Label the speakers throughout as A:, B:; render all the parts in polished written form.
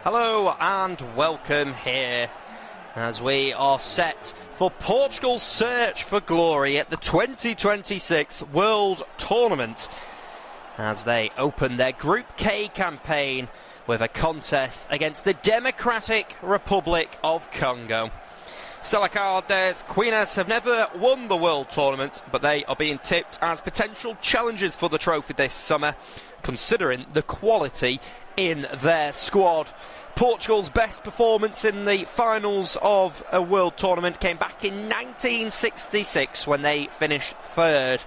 A: Hello and welcome here as we are set for Portugal's search for glory at the 2026 World Tournament as they open their Group K campaign with a contest against the Democratic Republic of Congo. Selecardes Queenas have never won the World Tournament, but they are being tipped as potential challengers for the trophy this summer, considering the quality in their squad. Portugal's best performance in the finals of a World Tournament came back in 1966 when they finished third.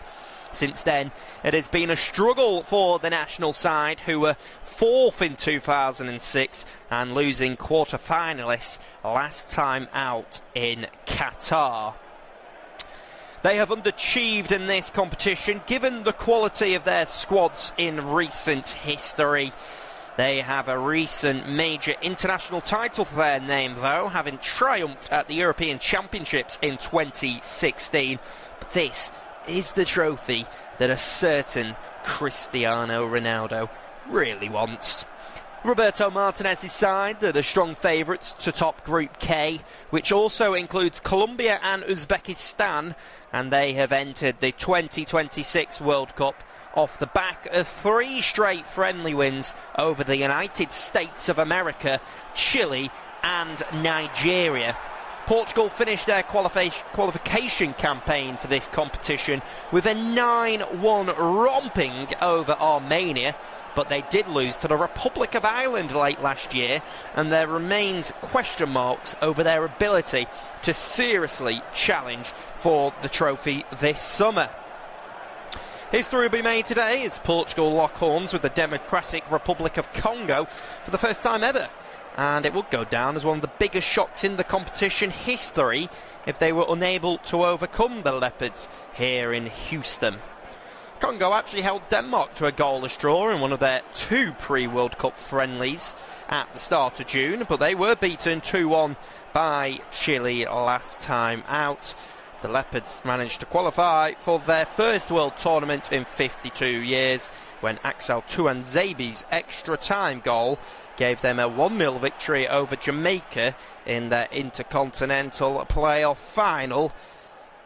A: Since then, it has been a struggle for the national side, who were fourth in 2006 and losing quarter-finalists last time out in Qatar. They have underachieved in this competition, given the quality of their squads in recent history. They have a recent major international title to their name, though, having triumphed at the European Championships in 2016. But this is the trophy that a certain Cristiano Ronaldo really wants. Roberto Martinez's side are the strong favourites to top Group K, which also includes Colombia and Uzbekistan, and they have entered the 2026 World Cup off the back of 3 straight friendly wins over the United States of America, Chile and Nigeria. Portugal finished their qualification campaign for this competition with a 9-1 romping over Armenia, but they did lose to the Republic of Ireland late last year, and there remains question marks over their ability to seriously challenge for the trophy this summer. History will be made today as Portugal lock horns with the Democratic Republic of Congo for the first time ever, and it would go down as one of the biggest shocks in the competition history if they were unable to overcome the Leopards here in Houston. Congo actually held Denmark to a goalless draw in one of their 2 pre-World Cup friendlies at the start of June, but they were beaten 2-1 by Chile last time out. The Leopards managed to qualify for their first World Tournament in 52 years when Axel Tuanzebe's extra-time goal gave them a 1-0 victory over Jamaica in their Intercontinental Playoff final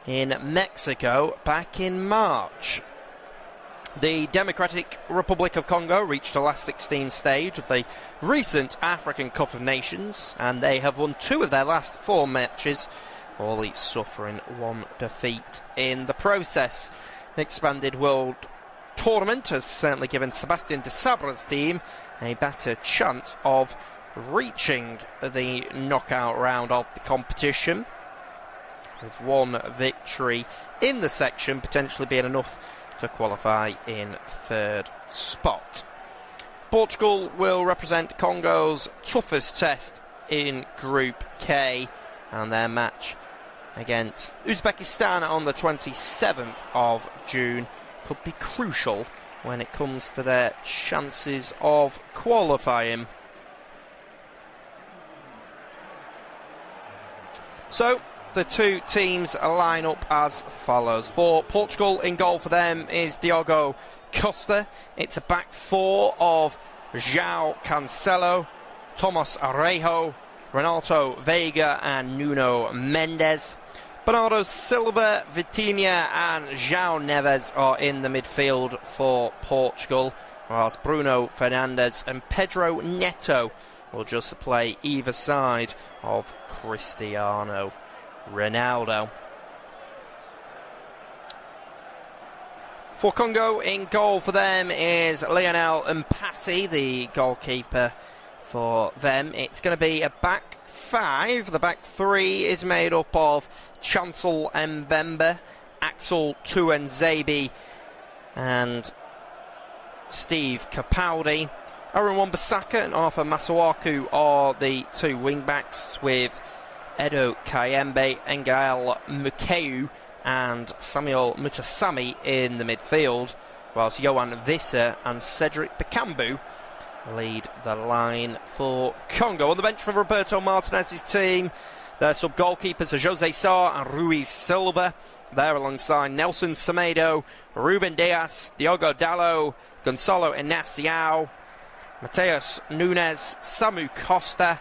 A: in Mexico back in March. The Democratic Republic of Congo reached the last 16 stage of the recent African Cup of Nations, and they have won 2 of their last 4 matches, only suffering 1 defeat in the process. The expanded World Tournament has certainly given Sebastian de Sabra's team a better chance of reaching the knockout round of the competition, with 1 victory in the section potentially being enough to qualify in 3rd spot. Portugal will represent Congo's toughest test in Group K, and their match against Uzbekistan on the 27th of June could be crucial when it comes to their chances of qualifying. So the 2 teams line up as follows. For Portugal, in goal for them is Diogo Costa. It's a back 4 of João Cancelo, Tomas Arejo, Renato Veiga and Nuno Mendes. Bernardo Silva, Vitinha and João Neves are in the midfield for Portugal, whilst Bruno Fernandes and Pedro Neto will just play either side of Cristiano Ronaldo. For Congo, in goal for them is Lionel Mpassi, the goalkeeper for them. It's going to be a back 5. The back 3 is made up of Chancel Mbemba, Axel Tuanzebe and Steve Capaldi. Aaron Wan-Bissaka and Arthur Masuaku are the 2 wing-backs, with Edo Kayembe, Ngael Mukeu and Samuel Mutasami in the midfield, whilst Johan Visser and Cedric Bakambu lead the line for Congo. On the bench for Roberto Martinez's team, their sub-goalkeepers are Jose Sá and Rui Silva. They're alongside Nelson Semedo, Ruben Dias, Diogo Dalot, Gonçalo Inácio, Mateus Nunes, Samu Costa,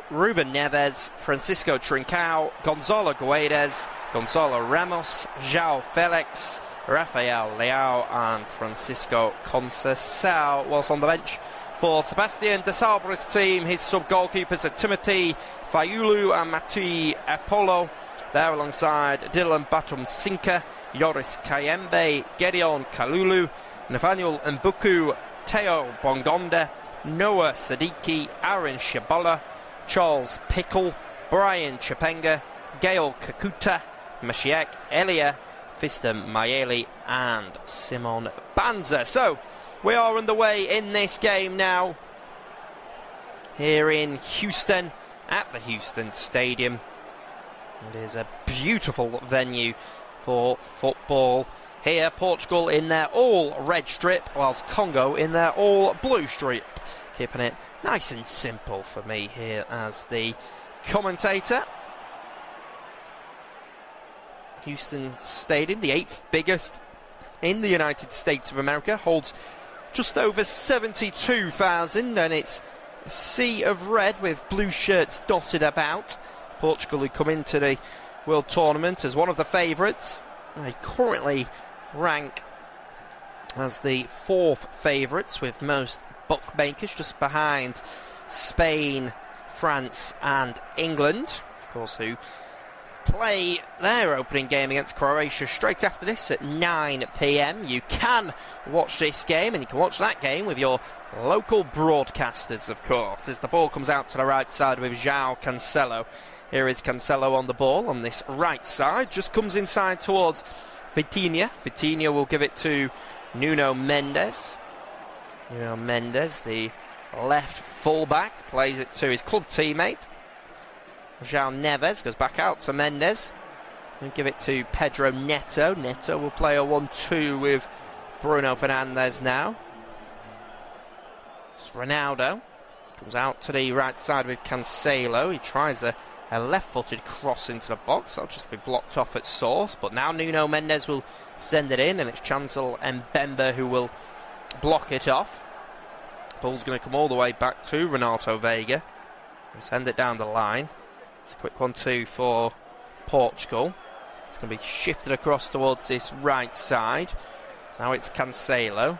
A: Ruben Neves, Francisco Trincao, Gonzalo Guedes, Gonzalo Ramos, João Felix, Rafael Leao and Francisco Conceição was on the bench for Sebastian de Sabre's team. His sub-goalkeepers are Timothy Fayulu and Matui Apollo. There alongside Dylan Batum-Sinka, Yoris Kayembe, Gedeon Kalulu, Nathaniel Mbuku, Teo Bongonda, Noah Sadiki, Aaron Shabola, Charles Pickle, Brian Chapenga, Gail Kakuta, Mashiek Elia, Fiston Mayeli and Simon Banza. So we are underway in this game now here in Houston at the Houston Stadium. It is a beautiful venue for football. Here Portugal in their all red strip whilst Congo in their all blue strip. Keeping it nice and simple for me here as the commentator. Houston Stadium, the 8th biggest in the United States of America, holds just over 72,000 and it's a sea of red with blue shirts dotted about. Portugal, who come into the World Tournament as one of the favourites, they currently rank as the 4th favourites with most bookmakers, just behind Spain, France and England, of course, who play their opening game against Croatia straight after this at 9 p.m. You can watch this game and you can watch that game with your local broadcasters, of course, as the ball comes out to the right side with João Cancelo. Here is Cancelo on the ball on this right side, just comes inside towards Vitinha. Vitinha will give it to Nuno Mendes. Nuno Mendes, the left fullback, plays it to his club teammate João Neves, goes back out to Mendes and give it to Pedro Neto. Neto will play a 1-2 with Bruno Fernandes now. It's Ronaldo, comes out to the right side with Cancelo. He tries a left-footed cross into the box. That'll just be blocked off at source, but now Nuno Mendes will send it in and it's Chancel Mbemba who will block it off. Ball's going to come all the way back to Renato Veiga. He'll send it down the line. It's a quick 1-2 for Portugal. It's going to be shifted across towards this right side. Now it's Cancelo.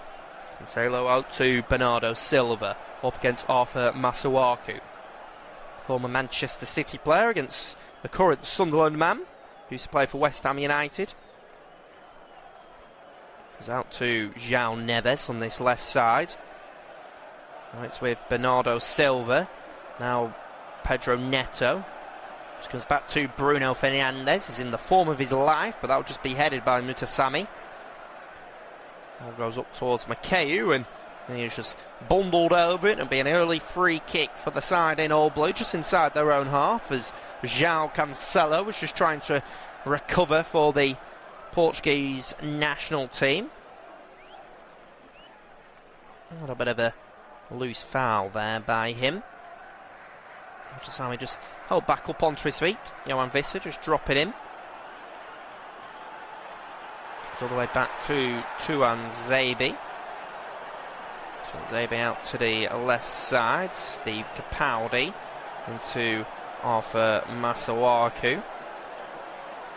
A: Cancelo out to Bernardo Silva. Up against Arthur Masuaku. Former Manchester City player against the current Sunderland man. Who used to play for West Ham United. Goes out to João Neves on this left side. Now it's with Bernardo Silva. Now Pedro Neto. Just comes back to Bruno Fernandes. He's in the form of his life, but that'll just be headed by Mutasami. Ball goes up towards Makeu, and he's just bundled over it. It'll be an early free kick for the side in all blue, just inside their own half, as João Cancelo was just trying to recover for the Portuguese national team. A little bit of a loose foul there by him. Mutasami just held back up onto his feet. Johan Visser just dropping in. It's all the way back to Tuan Zabi. Tuan Zabi out to the left side. Steve Capaldi into Arthur Masuaku.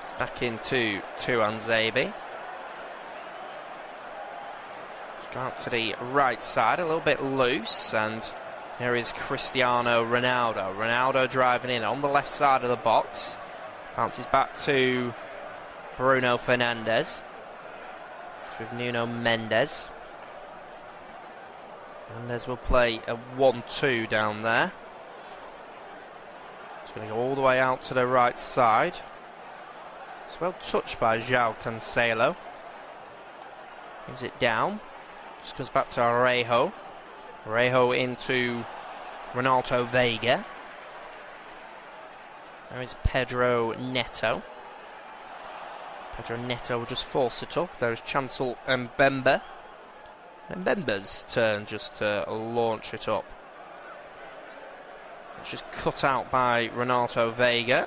A: It's back into Tuan Zabi. Just go out to the right side, a little bit loose, and here is Cristiano Ronaldo. Ronaldo driving in on the left side of the box. Bounces back to Bruno Fernandes. With Nuno Mendes. Mendes will play a 1-2 down there. It's going to go all the way out to the right side. It's well touched by João Cancelo. Gives it down. Just goes back to Arejo. Arejo into Renato Veiga. There is Pedro Neto. Pedro Neto will just force it up. There is Chancel Mbemba. Mbemba's turn just to launch it up. It's just cut out by Renato Veiga.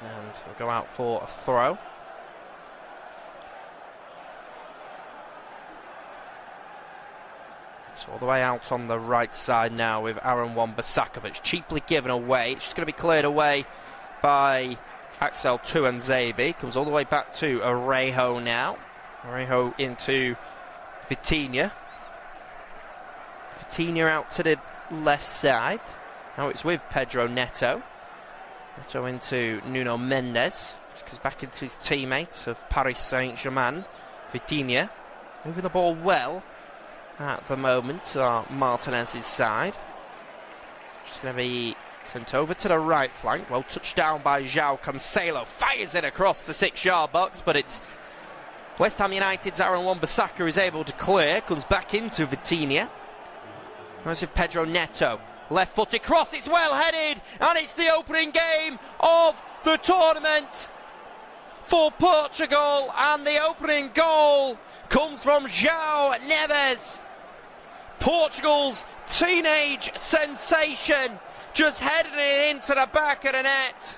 A: And we'll go out for a throw. So all the way out on the right side now with Aaron Wan-Bissaka, but it's cheaply given away. It's just going to be cleared away by Axel Tuanzebe. Comes all the way back to Arejo now. Arejo into Vitinha. Vitinha out to the left side. Now it's with Pedro Neto. Neto into Nuno Mendes. Just goes back into his teammates of Paris Saint-Germain. Vitinha moving the ball well at the moment, Martinez's side. Just going to be sent over to the right flank. Well touched down by João Cancelo. Fires it across the 6-yard box, but it's West Ham United's Aaron Wan-Bissaka who's able to clear. Comes back into Vitinha. That's with Pedro Neto. Left-footed cross, it's well headed, and it's the opening game of the tournament for Portugal, and the opening goal comes from João Neves. Portugal's teenage sensation just headed it into the back of the net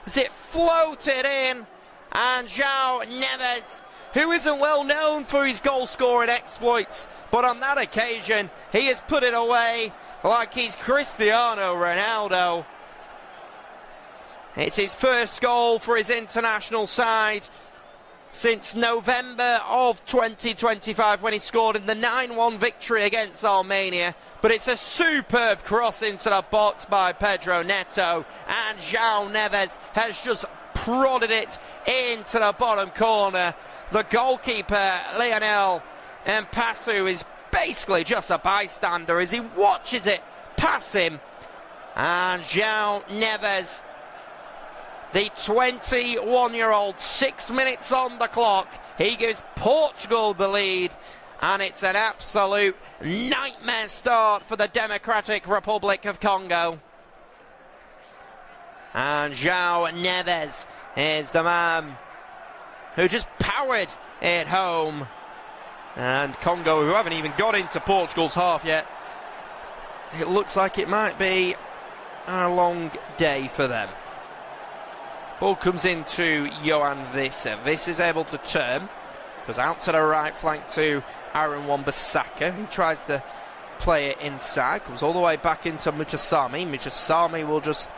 A: as it floated in, and João Neves, who isn't well known for his goal-scoring exploits, but on that occasion he has put it away like he's Cristiano Ronaldo. It's his first goal for his international side since November of 2025 when he scored in the 9-1 victory against Armenia. But it's a superb cross into the box by Pedro Neto, and João Neves has just prodded it into the bottom corner. The goalkeeper, Lionel Mpasu, is basically just a bystander as he watches it pass him. And João Neves, the 21-year-old, 6 minutes on the clock, he gives Portugal the lead, and it's an absolute nightmare start for the Democratic Republic of Congo. And João Neves is the man who just powered it home. And Congo, who haven't even got into Portugal's half yet, it looks like it might be a long day for them. Ball comes into Johan Vissa. Vissa is able to turn, goes out to the right flank to Aaron Wan-Bissaka. He tries to play it inside, comes all the way back into Muchasami. Muchasami will just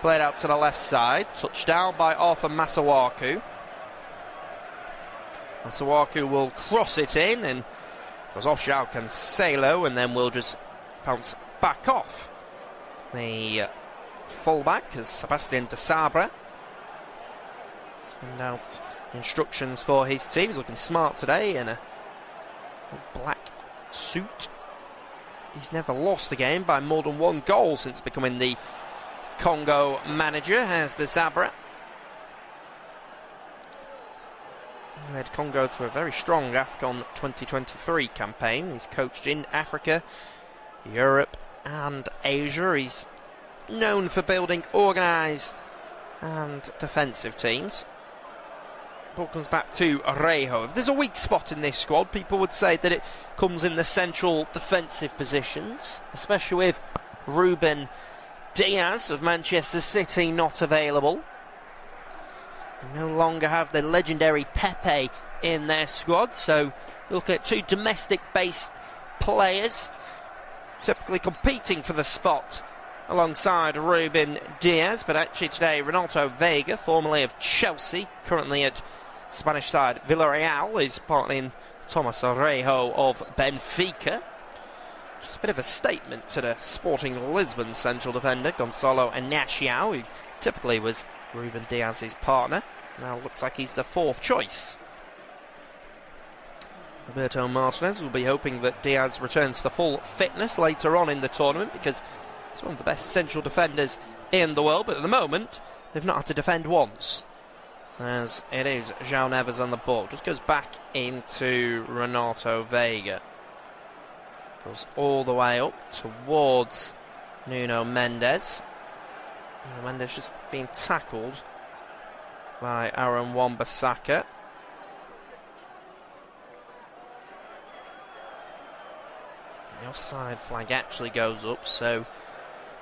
A: play it out to the left side. Touchdown by Arthur Masawaku. Masawaku will cross it in and goes off João Cancelo, and then will just bounce back off the fullback as Sebastian de Sabra send out instructions for his team. He's looking smart today in a black suit. He's never lost a game by more than one goal since becoming the Congo manager, has de Sabra. Led Congo to a very strong AFCON 2023 campaign. He's coached in Africa, Europe and Asia. He's known for building organised and defensive teams. Ball comes back to Arejo. If there's a weak spot in this squad, people would say that it comes in the central defensive positions, especially with Ruben Diaz of Manchester City not available. They no longer have the legendary Pepe in their squad, so look at two domestic-based players typically competing for the spot alongside Ruben Diaz. But actually today, Renato Veiga, formerly of Chelsea, currently at Spanish side Villarreal, is partnering Thomas Arejo of Benfica. Just a bit of a statement to the Sporting Lisbon central defender Gonçalo Inácio, who typically was Ruben Diaz's partner. Now looks like he's the fourth choice. Roberto Martinez will be hoping that Diaz returns to full fitness later on in the tournament, because he's one of the best central defenders in the world, but at the moment they've not had to defend once, as it is João Neves on the ball. Just goes back into Renato Veiga, goes all the way up towards Nuno Mendes. Nuno Mendes just being tackled by Aaron Wan-Bissaka. The offside flag actually goes up, so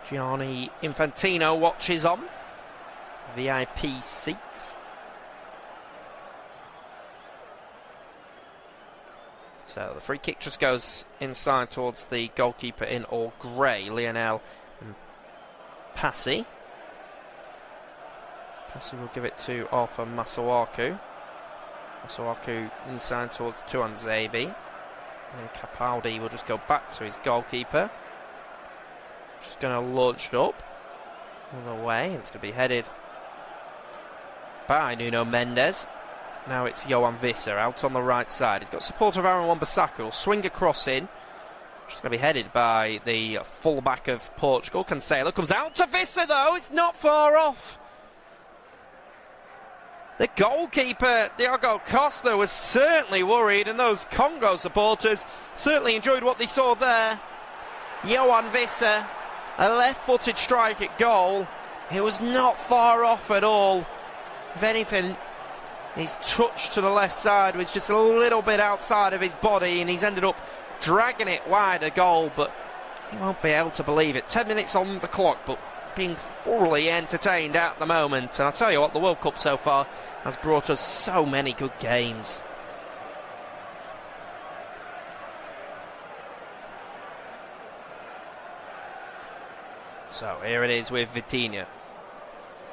A: Gianni Infantino watches on. VIP seats. So the free kick just goes inside towards the goalkeeper in all grey, Lionel Passy. Passy will give it to Arthur Masuaku. Masuaku inside towards Tuanzebe. And Capaldi will just go back to his goalkeeper. Just going to launch it up all the way, and it's going to be headed by Nuno Mendes. Now it's Johan Visser out on the right side. He's got support of Aaron Wan-Bissaka. He'll swing across in. Just going to be headed by the fullback of Portugal. Cancelo comes out to Visser though. It's not far off. The goalkeeper, Diogo Costa, was certainly worried, and those Congo supporters certainly enjoyed what they saw there. Johan Visser, a left-footed strike at goal. It was not far off at all. If anything, his touch to the left side was just a little bit outside of his body, and he's ended up dragging it wide of goal, but he won't be able to believe it. 10 minutes on the clock, but being thoroughly entertained at the moment. And I'll tell you what, the World Cup so far has brought us so many good games. So here it is with Vitinha.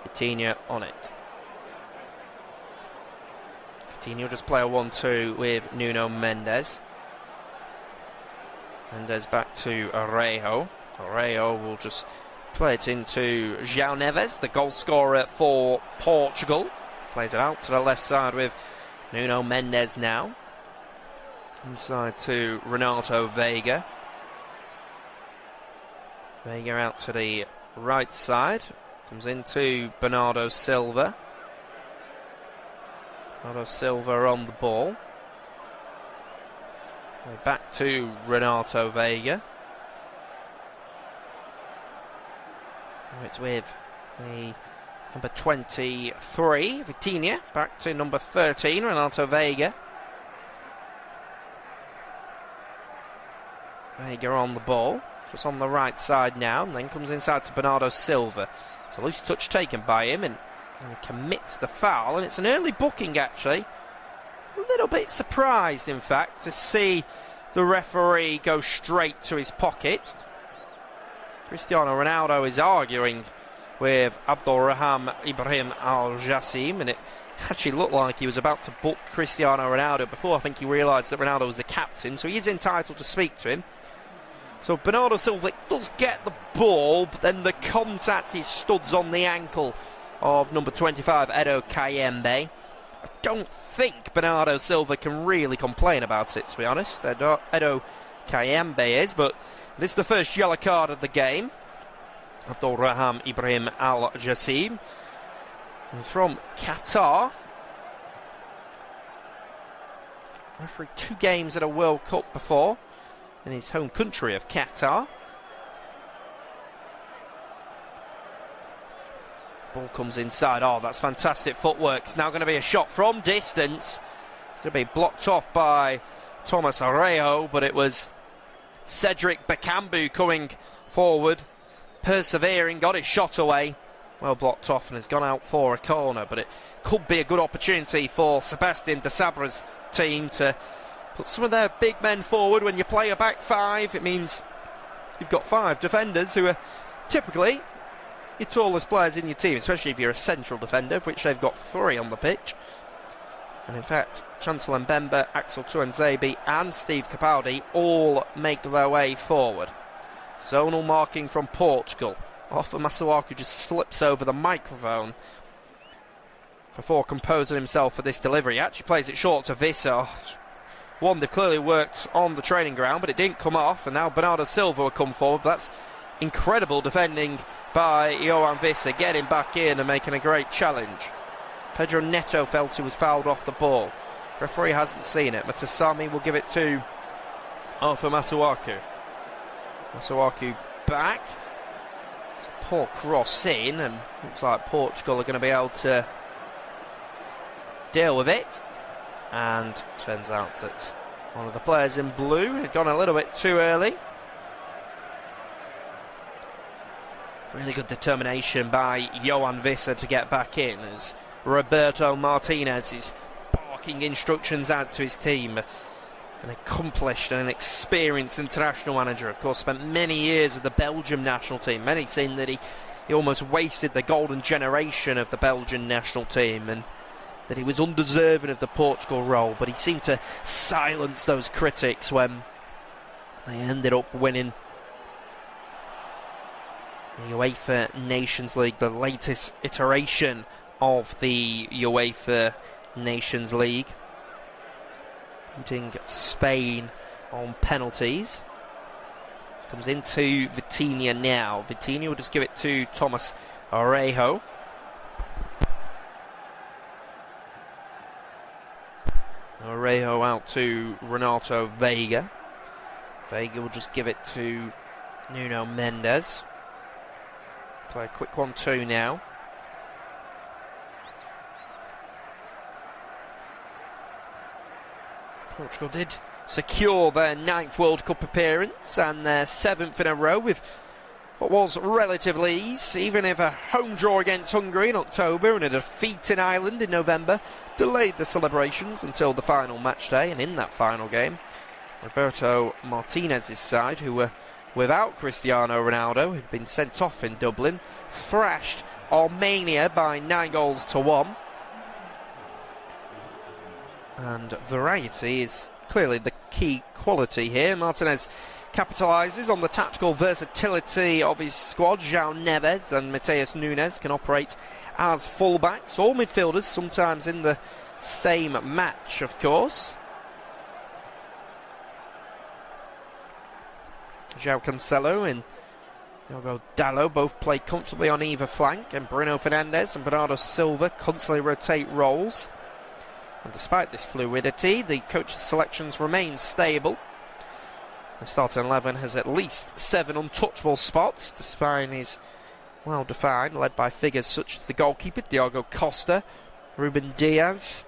A: Vitinha on it. Vitinha will just play a 1-2 with Nuno Mendes. Mendes back to Arejo. Arejo will just play it into João Neves, the goal scorer for Portugal. Plays it out to the left side with Nuno Mendes now. Inside to Renato Veiga. Veiga out to the right side. Comes into Bernardo Silva. Bernardo Silva on the ball. Back to Renato Veiga. It's with the number 23, Vitinha, back to number 13, Renato Veiga. Veiga on the ball, just on the right side now, and then comes inside to Bernardo Silva. It's a loose touch taken by him, and he commits the foul, and it's an early booking actually. A little bit surprised, in fact, to see the referee go straight to his pocket. Cristiano Ronaldo is arguing with Abdulrahman Ibrahim Al-Jassim, and it actually looked like he was about to book Cristiano Ronaldo before I think he realised that Ronaldo was the captain, so he is entitled to speak to him. So Bernardo Silva does get the ball, but then the contact is studs on the ankle of number 25, Edo Kayembe. I don't think Bernardo Silva can really complain about it, to be honest. Edo Kayembe is, but this is the first yellow card of the game. Abdulrahman Ibrahim Al-Jassim. He's from Qatar. Refereed 2 games at a World Cup before in his home country of Qatar. Ball comes inside. Oh, that's fantastic footwork. It's now going to be a shot from distance. It's going to be blocked off by Thomas Arejo, but it was Cedric Bakambu coming forward, persevering, got his shot away. Well blocked off and has gone out for a corner, but it could be a good opportunity for Sebastian de Sabra's team to put some of their big men forward. When you play a back 5, it means you've got 5 defenders who are typically your tallest players in your team, especially if you're a central defender, of which they've got 3 on the pitch. And in fact, Chancellor Mbemba, Axel Tuanzebe and Steve Capaldi all make their way forward. Zonal marking from Portugal. Arthur Masuaku just slips over the microphone before composing himself for this delivery. He actually plays it short to Visser. One they've clearly worked on the training ground, but it didn't come off, and now Bernardo Silva will come forward. But that's incredible defending by Johan Visser, getting back in and making a great challenge. Pedro Neto felt he was fouled off the ball. Referee hasn't seen it. Matasami will give it to Arthur Masuaku. Masuaku back. It's a poor cross in, and looks like Portugal are going to be able to deal with it. And turns out that one of the players in blue had gone a little bit too early. Really good determination by Johan Visser to get back in, as Roberto Martinez is barking instructions out to his team. an accomplished and an experienced international manager. Of course, spent many years with the Belgium national team. Many saying that he almost wasted the golden generation of the Belgian national team and that he was undeserving of the Portugal role. But he seemed to silence those critics when they ended up winning the UEFA Nations League, the latest iteration of the UEFA Nations League, beating Spain on penalties. Comes into Vitinha now. Vitinha will just give it to Thomas Orejo. Orejo out to Renato Veiga. Veiga will just give it to Nuno Mendes. Play a quick 1-2 now. Portugal did secure their 9th World Cup appearance and their 7th in a row with what was relatively ease, even if a home draw against Hungary in October and a defeat in Ireland in November delayed the celebrations until the final match day. And in that final game, Roberto Martinez's side, who were without Cristiano Ronaldo, who'd been sent off in Dublin, thrashed Armenia by 9-1. And variety is clearly the key quality here. Martinez capitalises on the tactical versatility of his squad. João Neves and Mateus Nunes can operate as fullbacks, all midfielders, sometimes in the same match, of course. João Cancelo and Diogo Dalot both play comfortably on either flank, and Bruno Fernandes and Bernardo Silva constantly rotate roles. And despite this fluidity, the coach's selections remain stable. The starting 11 has at least 7 untouchable spots. The spine is well defined, led by figures such as the goalkeeper, Diogo Costa, Ruben Diaz,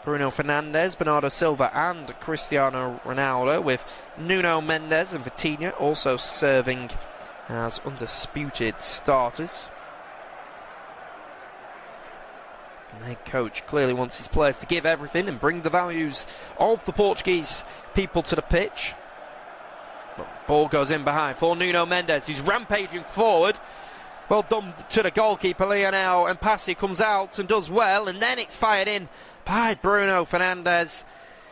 A: Bruno Fernandes, Bernardo Silva and Cristiano Ronaldo, with Nuno Mendes and Vitinha also serving as undisputed starters. The head coach clearly wants his players to give everything and bring the values of the Portuguese people to the pitch. But ball goes in behind for Nuno Mendes, who's rampaging forward. Well done to the goalkeeper, Lionel, and Passi comes out and does well, and then it's fired in by Bruno Fernandes.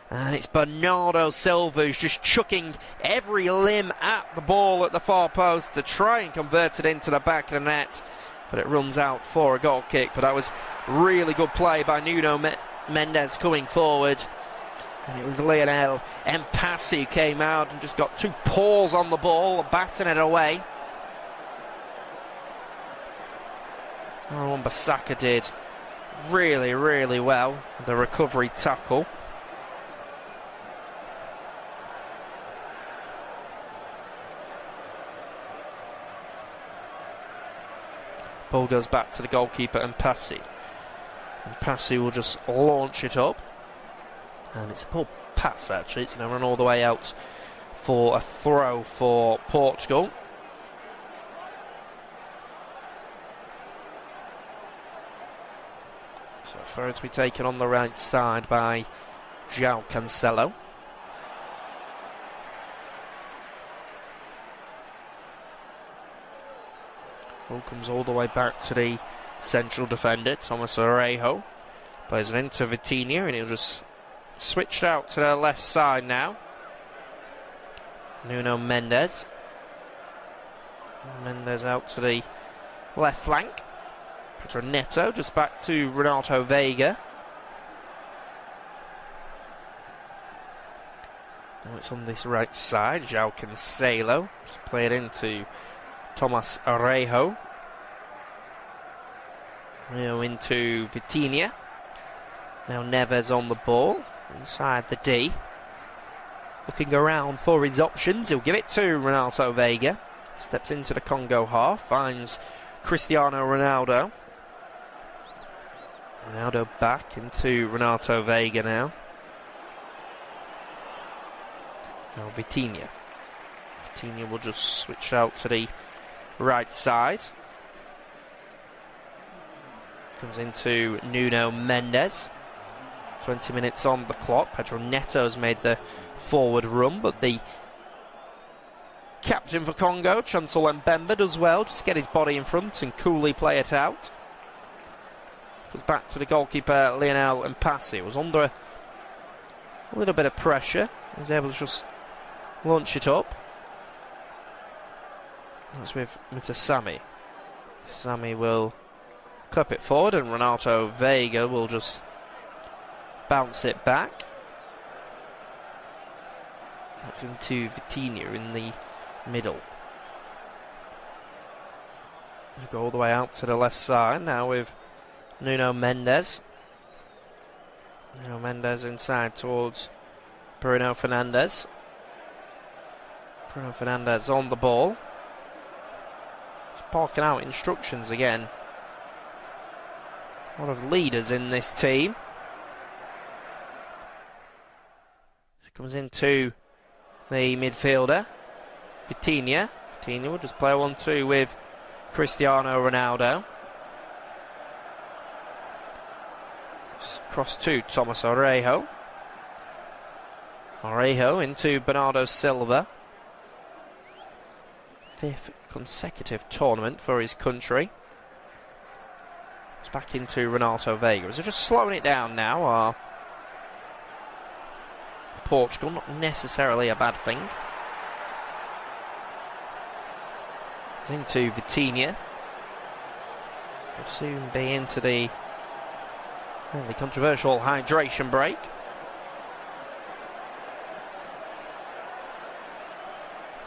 A: And it's Bernardo Silva who's just chucking every limb at the ball at the far post to try and convert it into the back of the net. But it runs out for a goal kick. But that was really good play by Nuno Mendes coming forward. And it was Lionel Mpassi who came out and just got 2 paws on the ball, batting it away. Wan-Bissaka did really, really well with the recovery tackle. Ball goes back to the goalkeeper Mpassi. Mpassi will just launch it up. And it's a poor pass actually. It's going to run all the way out for a throw for Portugal. So a throw to be taken on the right side by João Cancelo. Ball comes all the way back to the central defender, Thomas Orejo. Plays it into Vitinha and he'll just switch out to the left side now. Nuno Mendes. Mendes out to the left flank. Pedro Neto just back to Renato Veiga. Now it's on this right side. João Cancelo just play it into Thomas Orejo. Now into Vitinha. Now Neves on the ball inside the D. Looking around for his options. He'll give it to Renato Veiga. Steps into the Congo half. Finds Cristiano Ronaldo. Ronaldo back into Renato Veiga now. Now Vitinha. Vitinha will just switch out to the right side. Comes into Nuno Mendes. 20 minutes on the clock. Pedro Neto's made the forward run, but the captain for Congo, Chancel Mbemba, does well. Just get his body in front and coolly play it out. Goes back to the goalkeeper, Lionel Mpassi. It was under a little bit of pressure. He was able to just launch it up. That's with Mutasami. Mutasami will clip it forward, and Renato Veiga will just bounce it back. That's into Vitinha in the middle. They go all the way out to the left side now with Nuno Mendes. Nuno Mendes inside towards Bruno Fernandes. Bruno Fernandes on the ball. Just barking out instructions again. A lot of leaders in this team. Comes into the midfielder, Vitinha. Vitinha will just play 1-2 with Cristiano Ronaldo. Cross to Thomas Orejo. Orejo into Bernardo Silva. 5th consecutive tournament for his country. It's back into Renato Veiga. So just slowing it down now. Are Portugal, not necessarily a bad thing. It's into Vitinha. Will soon be into the controversial hydration break.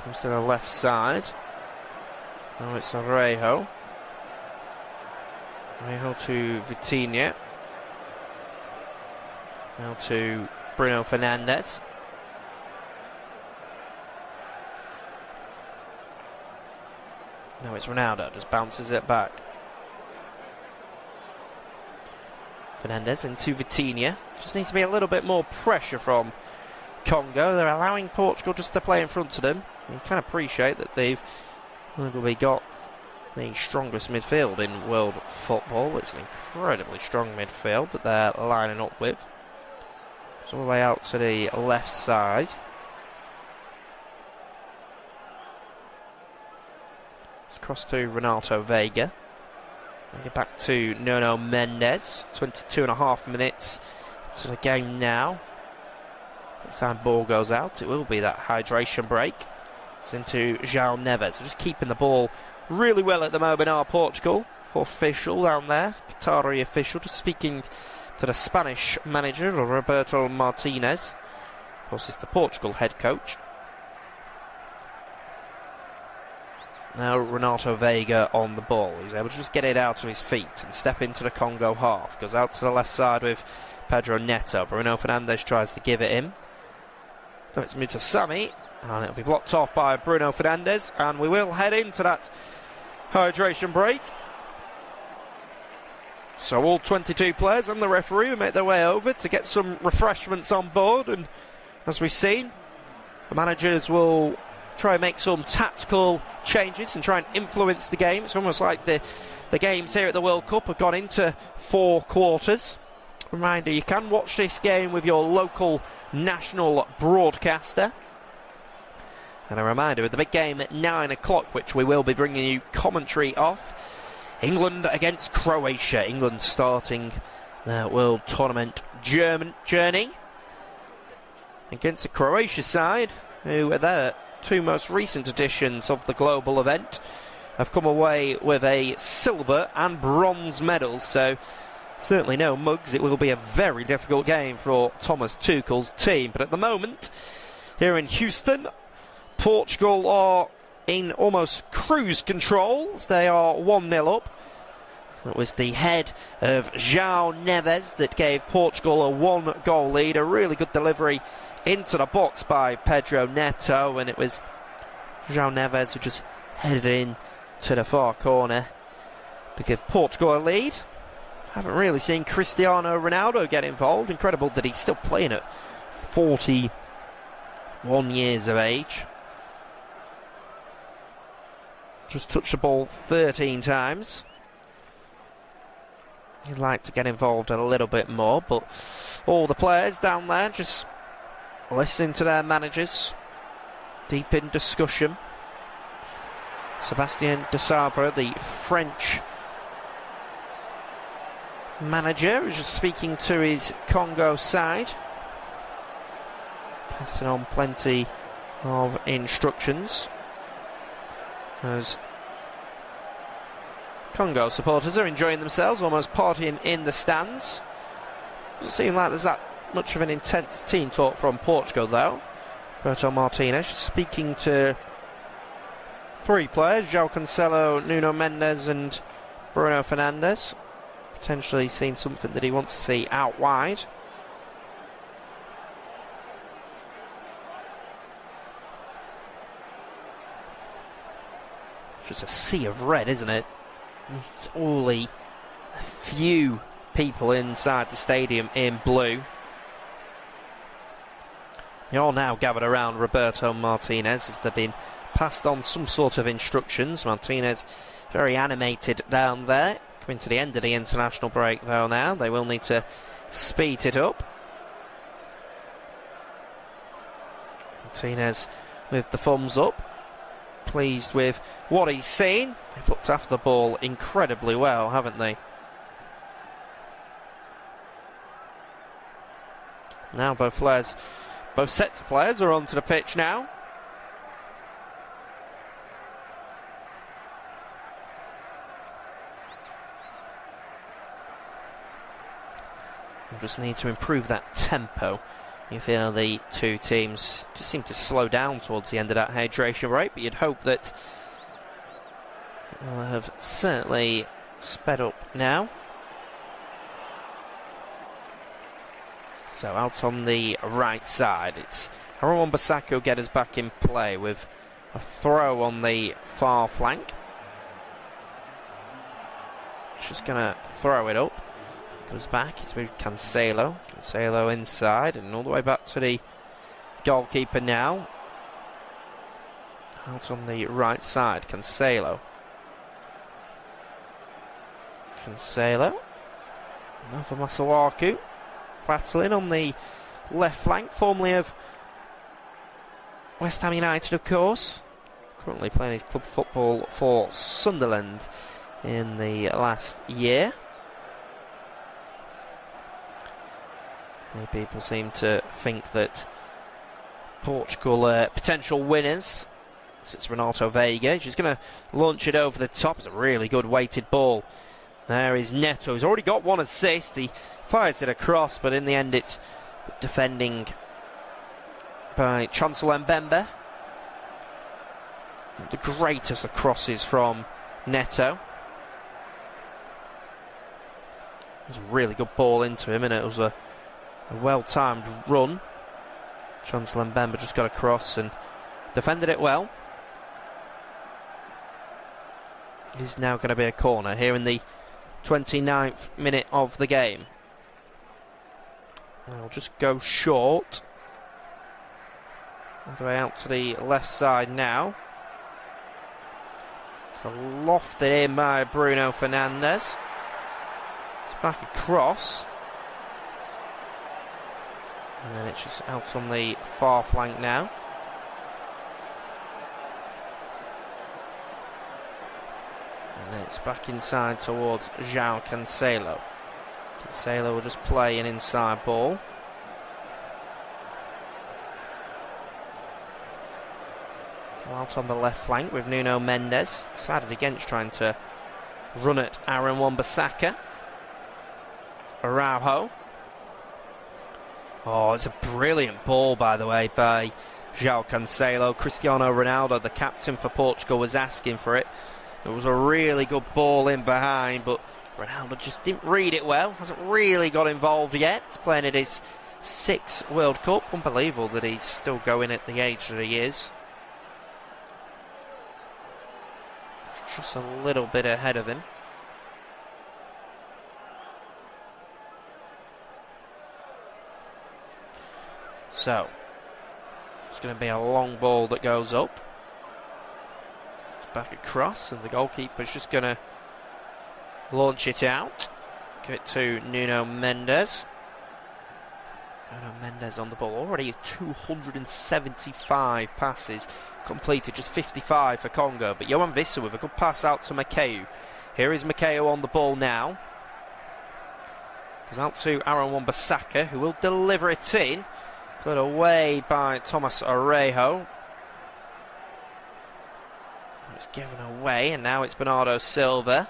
A: Comes to the left side. Now it's Orejo. Orejo to Vitinha. Now to Bruno Fernandes. No, it's Ronaldo, just bounces it back. Fernandes into Vitinha. Just needs to be a little bit more pressure from Congo. They're allowing Portugal just to play in front of them. You can appreciate that they've arguably got the strongest midfield in world football. It's an incredibly strong midfield that they're lining up with. It's all the way out to the left side. It's across to Renato Veiga. Get back to Nuno Mendes. 22.5 minutes to the game now. Next time ball goes out, it will be that hydration break. It's into João Neves. Just keeping the ball really well at the moment are Portugal. For official down there, Qatari official, just speaking to the Spanish manager, Roberto Martinez. Of course, it's the Portugal head coach. Now Renato Veiga on the ball. He's able to just get it out of his feet and step into the Congo half. Goes out to the left side with Pedro Neto. Bruno Fernandes tries to give it in. So it's Mutasami, and it'll be blocked off by Bruno Fernandes, and we will head into that hydration break. So all 22 players and the referee will make their way over to get some refreshments on board, and as we've seen, the managers will try and make some tactical changes and try and influence the game. It's almost like the games here at the World Cup have gone into 4 quarters. Reminder, you can watch this game with your local national broadcaster. And a reminder of the big game at 9 o'clock, which we will be bringing you commentary off. England against Croatia. England starting their World Tournament journey against the Croatia side, who are their 2 most recent editions of the global event, have come away with a silver and bronze medals. So certainly no mugs. It will be a very difficult game for Thomas Tuchel's team. But at the moment, here in Houston, Portugal are in almost cruise control. They are 1-0 up. It was the head of João Neves that gave Portugal a 1-goal lead. A really good delivery into the box by Pedro Neto, and it was João Neves who just headed in to the far corner to give Portugal a lead. Haven't really seen Cristiano Ronaldo get involved. Incredible that he's still playing at 41 years of age. Just touched the ball 13 times. He'd like to get involved a little bit more, but all the players down there just listening to their managers, deep in discussion. Sébastien Desabre, the French manager, is just speaking to his Congo side, passing on plenty of instructions as Congo supporters are enjoying themselves, almost partying in the stands. Doesn't seem like there's that much of an intense team talk from Portugal though. Roberto Martinez speaking to three players, João Cancelo, Nuno Mendes and Bruno Fernandes. Potentially seeing something that he wants to see out wide. It's just a sea of red, isn't it? It's only a few people inside the stadium in blue. They all now gathered around Roberto Martinez as they've been passed on some sort of instructions. Martinez very animated down there. Coming to the end of the international break though now. They will need to speed it up. Martinez with the thumbs up. Pleased with what he's seen. They've looked after the ball incredibly well, haven't they? Now both sets of players are onto the pitch now. We'll just need to improve that tempo. You feel the two teams just seem to slow down towards the end of that hydration break, but you'd hope that they'll have certainly sped up now. So out on the right side, it's Aaron Wan-Bissaka who get us back in play with a throw on the far flank. Just going to throw it up. Goes back, it's with Cancelo. Cancelo inside and all the way back to the goalkeeper now. Out on the right side, Cancelo. Now for Masuaku. Battling on the left flank, formerly of West Ham United, of course. Currently playing his club football for Sunderland in the last year. Many people seem to think that Portugal are potential winners. It's Renato Veiga. She's going to launch it over the top. It's a really good weighted ball. There is Neto. He's already got one assist. He fires it across, but in the end it's good defending by Chancellor Mbembe. The greatest of crosses from Neto. It was a really good ball into him, and it was a well-timed run. Chancellor Mbembe just got across and defended it well. It's now going to be a corner here in the 29th minute of the game. I'll just go short. All the way out to the left side now. So lofted in by Bruno Fernandes. It's back across. And then it's just out on the far flank now. And then it's back inside towards João Cancelo. Cancelo will just play an inside ball. Out on the left flank with Nuno Mendes. Decided against trying to run at Aaron Wan-Bissaka. Araujo. Oh, it's a brilliant ball, by the way, by João Cancelo. Cristiano Ronaldo, the captain for Portugal, was asking for it. It was a really good ball in behind, but Ronaldo just didn't read it well. Hasn't really got involved yet. He's playing at his 6th World Cup. Unbelievable that he's still going at the age that he is. Just a little bit ahead of him. So, it's going to be a long ball that goes up. It's back across, and the goalkeeper's just going to launch it out. Give it to Nuno Mendes. Nuno Mendes on the ball. Already 275 passes completed, just 55 for Congo. But Yohan Wissa with a good pass out to Makeu. Here is Makeu on the ball now. Goes out to Aaron Wan-Bissaka, who will deliver it in. Put away by Thomas Orejo. It's given away, and now it's Bernardo Silva.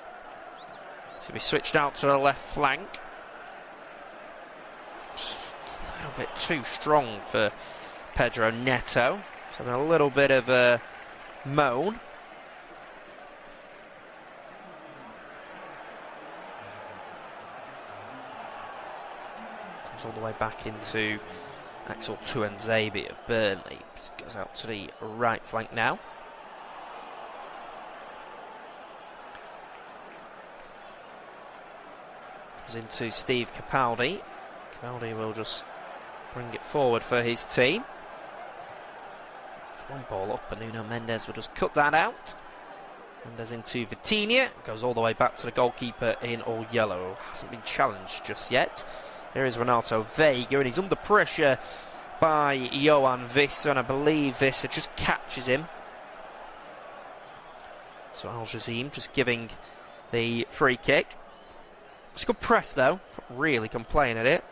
A: So we switched out to the left flank. Just a little bit too strong for Pedro Neto. He's having a little bit of a moan. Comes all the way back into Axel Tuanzebe of Burnley. Just goes out to the right flank now. Into Steve Capaldi. Capaldi will just bring it forward for his team. It's one ball up, and Nuno Mendes will just cut that out. Mendes into Vitinha. Goes all the way back to the goalkeeper in all yellow. Hasn't been challenged just yet. Here is Renato Veiga, and he's under pressure by Yohan Wissa, and I believe Wissa just catches him. So Al Jazim just giving the free kick. It's a good press though, can't really complain at it.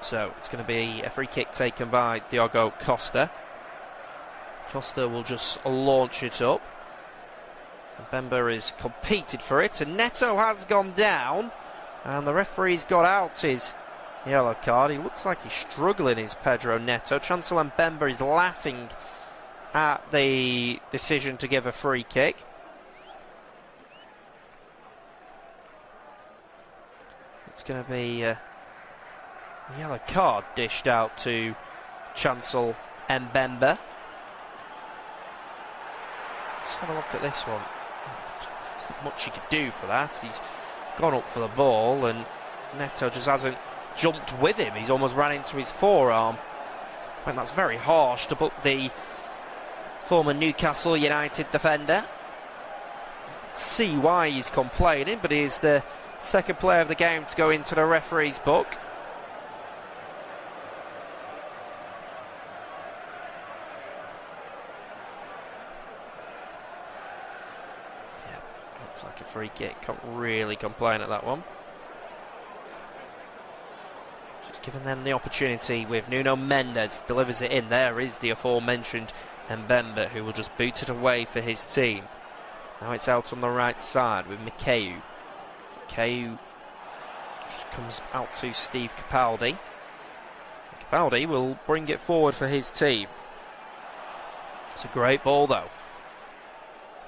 A: So it's going to be a free kick taken by Diogo Costa. Costa will just launch it up. Bemba is competed for it, and Neto has gone down, and the referee's got out his yellow card. He looks like he's struggling, is Pedro Neto. Chancellor Mbemba is laughing at the decision to give a free kick. It's going to be a yellow card dished out to Chancel Mbemba. Let's have a look at this one. There's not much he could do for that. He's gone up for the ball, and Neto just hasn't jumped with him. He's almost ran into his forearm. I think that's very harsh to put the former Newcastle United defender. See why he's complaining, but he's the second player of the game to go into the referee's book. Yeah, looks like a free kick. Can't really complain at that one. Just giving them the opportunity with Nuno Mendes. Delivers it in. There is the aforementioned Mbemba, who will just boot it away for his team. Now it's out on the right side with Makeu. Makeu just comes out to Steve Capaldi. Capaldi will bring it forward for his team. It's a great ball though.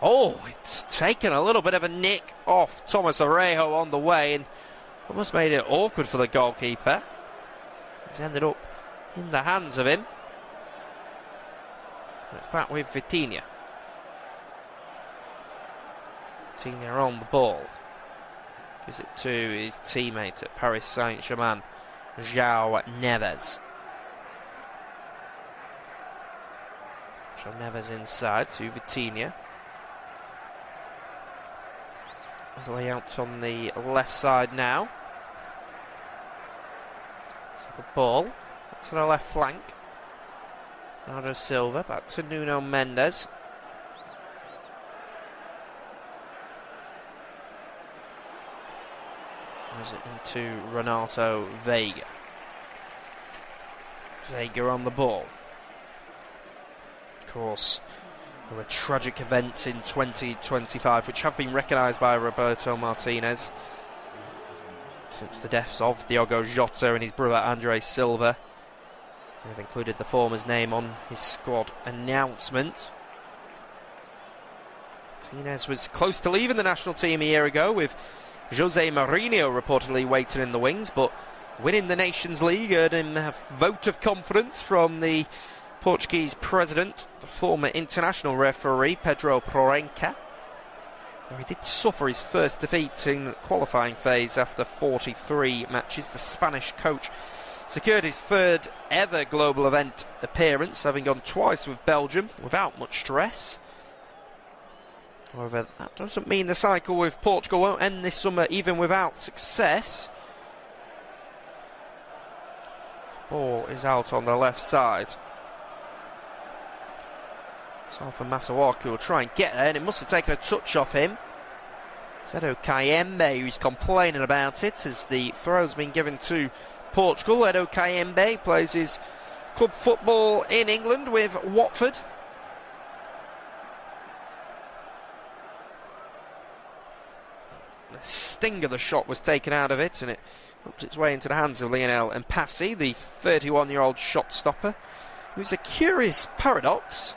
A: Oh, it's taken a little bit of a nick off Thomas Orejo on the way, and almost made it awkward for the goalkeeper. He's ended up in the hands of him. It's back with Vitinha. Vitinha on the ball. Gives it to his teammate at Paris Saint-Germain, João Neves. João Neves inside to Vitinha. All the way out on the left side now. It's a good ball. To the left flank. Bernardo Silva, back to Nuno Mendes. Is it into Renato Veiga? Veiga on the ball. Of course, there were tragic events in 2025 which have been recognised by Roberto Martinez since the deaths of Diogo Jota and his brother Andre Silva. They've included the former's name on his squad announcements. Martinez was close to leaving the national team a year ago, with Jose Mourinho reportedly waiting in the wings, but winning the Nations League earned him a vote of confidence from the Portuguese president, the former international referee Pedro Proença. He did suffer his first defeat in the qualifying phase after 43 matches. The Spanish coach secured his third ever global event appearance, having gone twice with Belgium without much stress. However, that doesn't mean the cycle with Portugal won't end this summer even without success. Ball is out on the left side. So for Masawaki will try and get there, and it must have taken a touch off him. It's Edo Kayembe who's complaining about it as the throw's been given to Portugal. Edo Kayembe plays his club football in England with Watford. The sting of the shot was taken out of it, and it hooked its way into the hands of Lionel Mpassi, the 31-year-old shot stopper. It was a curious paradox.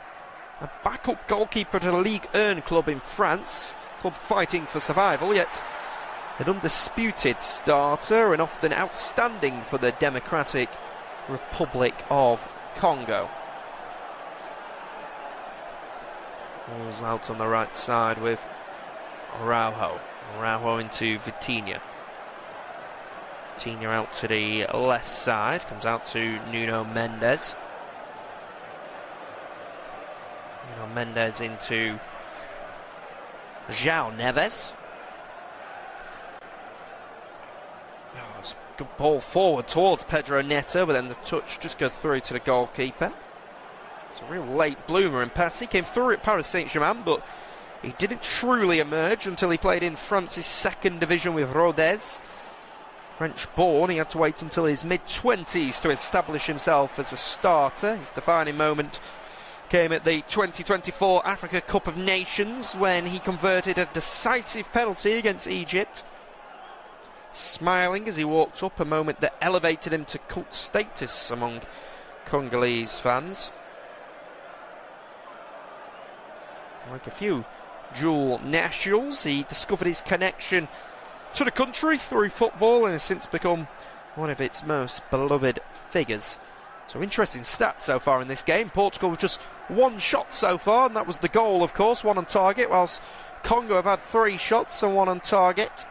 A: A backup goalkeeper to a Ligue 1 club in France, club fighting for survival, yet an undisputed starter and often outstanding for the Democratic Republic of Congo. Ball's out on the right side with Araujo. Araujo into Vitinha. Vitinha out to the left side, comes out to Nuno Mendes. Nuno Mendes into João Neves. Oh, it's a good ball forward towards Pedro Neto, but then the touch just goes through to the goalkeeper. It's a real late bloomer, and Mpassi came through at Paris Saint-Germain, but he didn't truly emerge until he played in France's second division with Rodez. French-born, he had to wait until his mid-20s to establish himself as a starter. His defining moment came at the 2024 Africa Cup of Nations when he converted a decisive penalty against Egypt. Smiling as he walked up, a moment that elevated him to cult status among Congolese fans. Like a few dual nationals, he discovered his connection to the country through football and has since become one of its most beloved figures. So interesting stats so far in this game. Portugal with just one shot so far, and that was the goal, of course, one on target, whilst Congo have had 3 shots and 1 on target.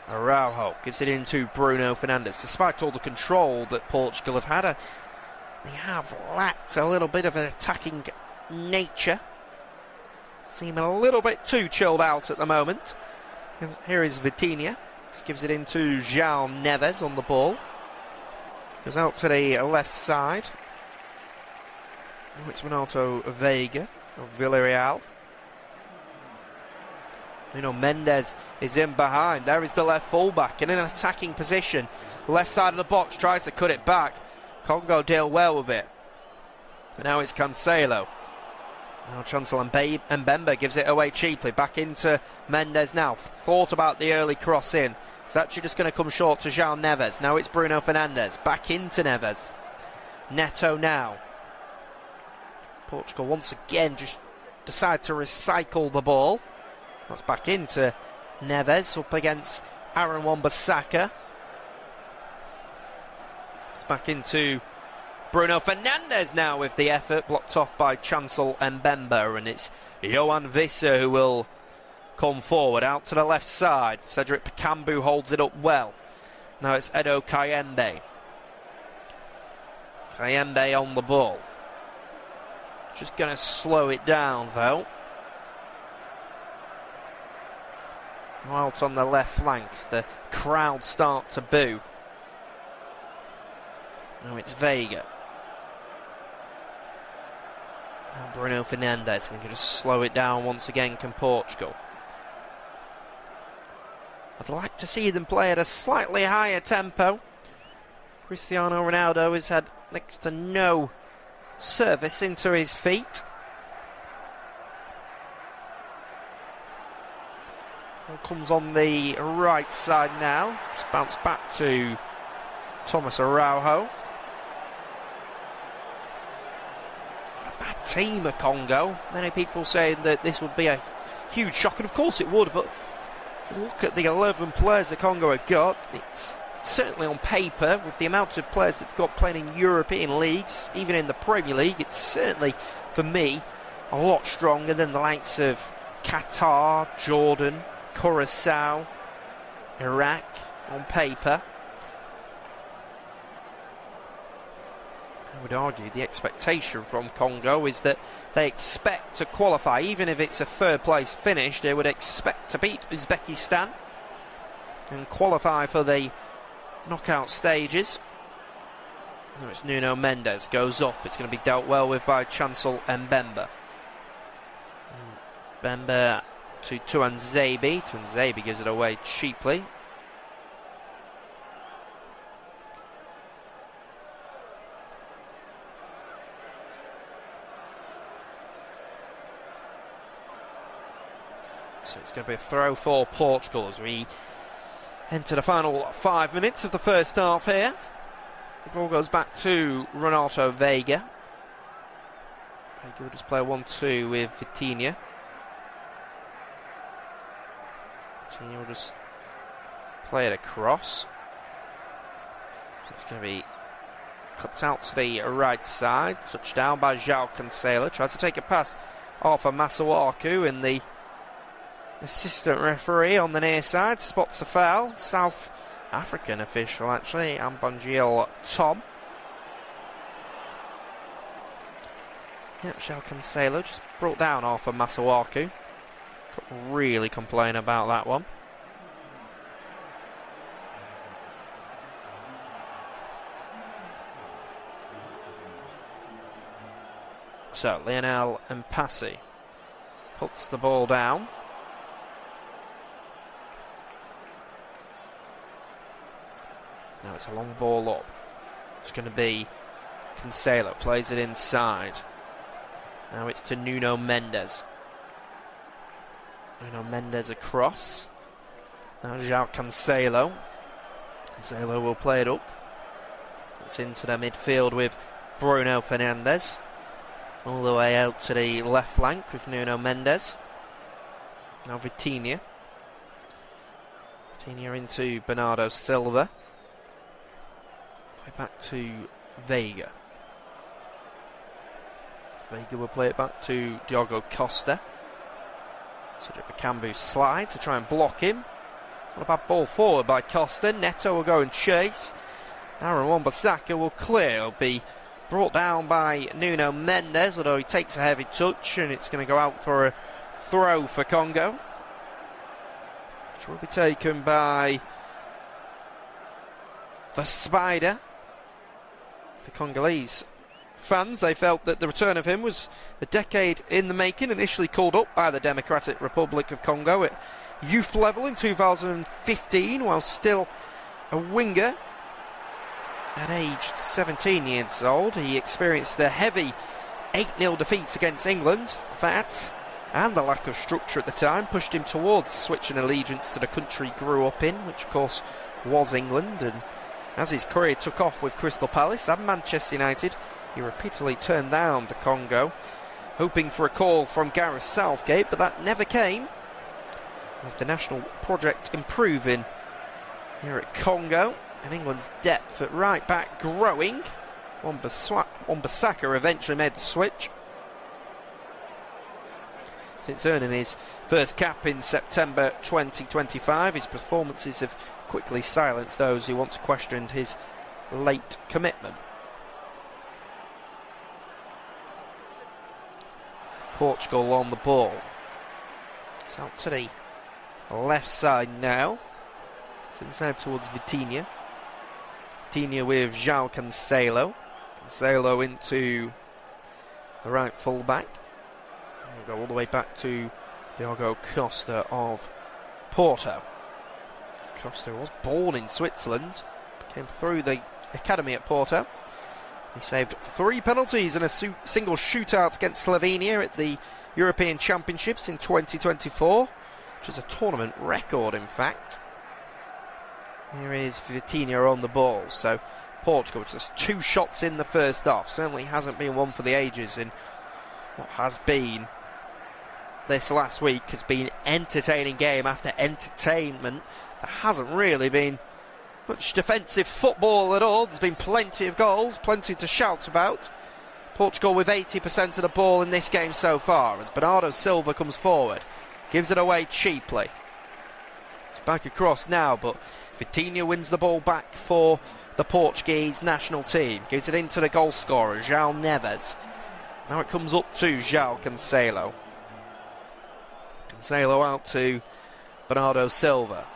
A: Araujo gives it into Bruno Fernandes. Despite all the control that Portugal have had, they have lacked a little bit of an attacking nature. Seem a little bit too chilled out at the moment. Here is Vitinha. Just gives it into João Neves on the ball. Goes out to the left side. Oh, it's Renato Veiga of Villarreal. Mendes is in behind. There is the left fullback in an attacking position. Left side of the box, tries to cut it back. Congo deal well with it. But now it's Cancelo. Now Chancel Mbemba gives it away cheaply. Back into Mendes now. Thought about the early cross in. It's actually just going to come short to João Neves. Now it's Bruno Fernandes. Back into Neves. Neto now. Portugal once again just decide to recycle the ball. That's back into Neves up against Aaron Wan-Bissaka. It's back into Bruno Fernandes now with the effort, blocked off by Chancel Mbemba, and it's Johan Visser who will come forward out to the left side. Cedric Pekambu holds it up well. Now it's Edo Kayembe. Kayembe on the ball. Just going to slow it down though. Out on the left flank, the crowd start to boo. Now it's Veiga. Now Bruno Fernandes, and can just slow it down once again, can Portugal. I'd like to see them play at a slightly higher tempo. Cristiano Ronaldo has had next to no service into his feet. Comes on the right side now. Just bounce back to Thomas Araujo. A bad team of Congo. Many people saying that this would be a huge shock, and of course it would, but look at the 11 players that Congo have got. It's certainly on paper, with the amount of players that they've got playing in European leagues, even in the Premier League, it's certainly, for me, a lot stronger than the likes of Qatar, Jordan, Curacao, Iraq on paper. I would argue the expectation from Congo is that they expect to qualify. Even if it's a third place finish, they would expect to beat Uzbekistan and qualify for the knockout stages. It's Nuno Mendes, goes up. It's going to be dealt well with by Chancel Mbemba. Mbemba to Tuanzebe. Tuanzebe gives it away cheaply. So it's going to be a throw for Portugal as we enter the final 5 minutes of the first half here. The ball goes back to Renato Veiga. Veiga will just play a 1-2 with Vitinha. Vitinha will just play it across. It's going to be clipped out to the right side. Touched down by João Cancelo. Tries to take a pass off of Masuaku, and the assistant referee on the near side spots a foul. South African official, actually, Ambangil Tom. Yep, João Cancelo just brought down off of Masuaku. Couldn't really complain about that one. So, Lionel Mpassi puts the ball down. Now it's a long ball up. It's going to be Cancelo, plays it inside. Now it's to Nuno Mendes. Nuno Mendes across. Now João Cancelo. Cancelo will play it up. It's into the midfield with Bruno Fernandes. All the way out to the left flank with Nuno Mendes. Now Vitinha. Vitinha into Bernardo Silva. Back to Veiga. Veiga will play it back to Diogo Costa. Cedric Bakambu slides to try and block him. Not a bad ball forward by Costa. Neto will go and chase. Aaron Wan-Bissaka will clear. It'll be brought down by Nuno Mendes, although he takes a heavy touch, and it's going to go out for a throw for Congo, which will be taken by the Spider. The Congolese fans, they felt that the return of him was a decade in the making. Initially called up by the Democratic Republic of Congo at youth level in 2015 while still a winger. At age 17 years old, he experienced a heavy 8-0 defeat against England. That and the lack of structure at the time pushed him towards switching allegiance to the country he grew up in, which of course was England. And as his career took off with Crystal Palace and Manchester United, he repeatedly turned down the Congo, hoping for a call from Gareth Southgate, but that never came. With the national project improving here at Congo, and England's depth at right back growing, Wan-Bissaka eventually made the switch. Since earning his first cap in September 2025, his performances have quickly silenced those who once questioned his late commitment. Portugal on the ball. It's out to the left side now. It's inside towards Vitinha. Vitinha with João Cancelo. Cancelo into the right full-back. We'll go all the way back to Diogo Costa of Porto. Costa was born in Switzerland, came through the academy at Porto. He saved 3 penalties in a single shootout against Slovenia at the European Championships in 2024, which is a tournament record, in fact. Here is Vitinha on the ball. So Portugal just 2 shots in the first half. Certainly hasn't been one for the ages in what has been this last week. Has been entertaining game after entertainment. There hasn't really been much defensive football at all. There's been plenty of goals, plenty to shout about. Portugal with 80% of the ball in this game so far, as Bernardo Silva comes forward, gives it away cheaply. It's back across now, but Vitinha wins the ball back for the Portuguese national team. Gives it into the goal scorer, João Neves. Now it comes up to João Cancelo. Cancelo out to Bernardo Silva.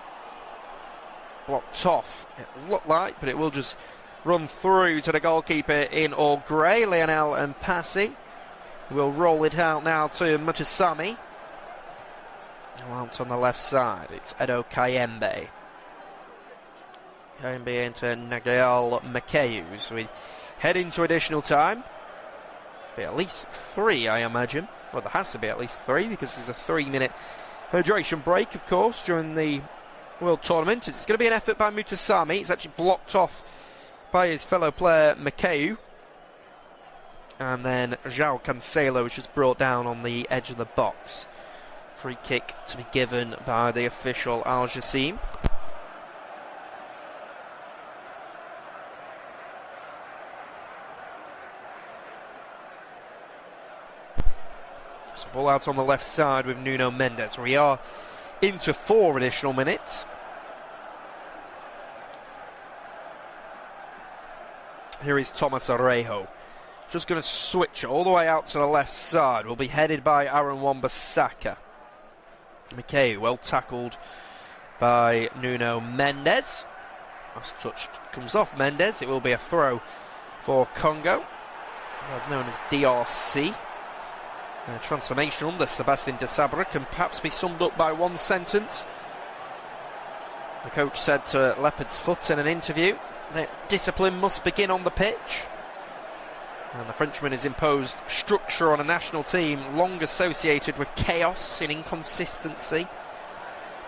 A: Blocked off, it looked like, but it will just run through to the goalkeeper in all grey, Lionel Mpassi. We'll roll it out now to Mutasami. Out on the left side, it's Edo Kayembe. Kayembe into Nagael Makeu. So we head into additional time. Be at least 3, I imagine. Well, there has to be at least 3 because there's a 3-minute hydration break, of course, during the World Tournament. It's going to be an effort by Mutasami. It's actually blocked off by his fellow player Makeu. And then João Cancelo is just brought down on the edge of the box. Free kick to be given by the official Al Jassim. So ball out on the left side with Nuno Mendes. We are into 4 additional minutes. Here is Thomas Arejo. Just going to switch all the way out to the left side. Will be headed by Aaron Wan-Bissaka. McKay, well tackled by Nuno Mendes. Last touch comes off Mendes. It will be a throw for Congo, as known as DRC. Transformation under Sebastian de Sabra can perhaps be summed up by one sentence. The coach said to Leopard's Foot in an interview that discipline must begin on the pitch. And the Frenchman has imposed structure on a national team long associated with chaos and inconsistency.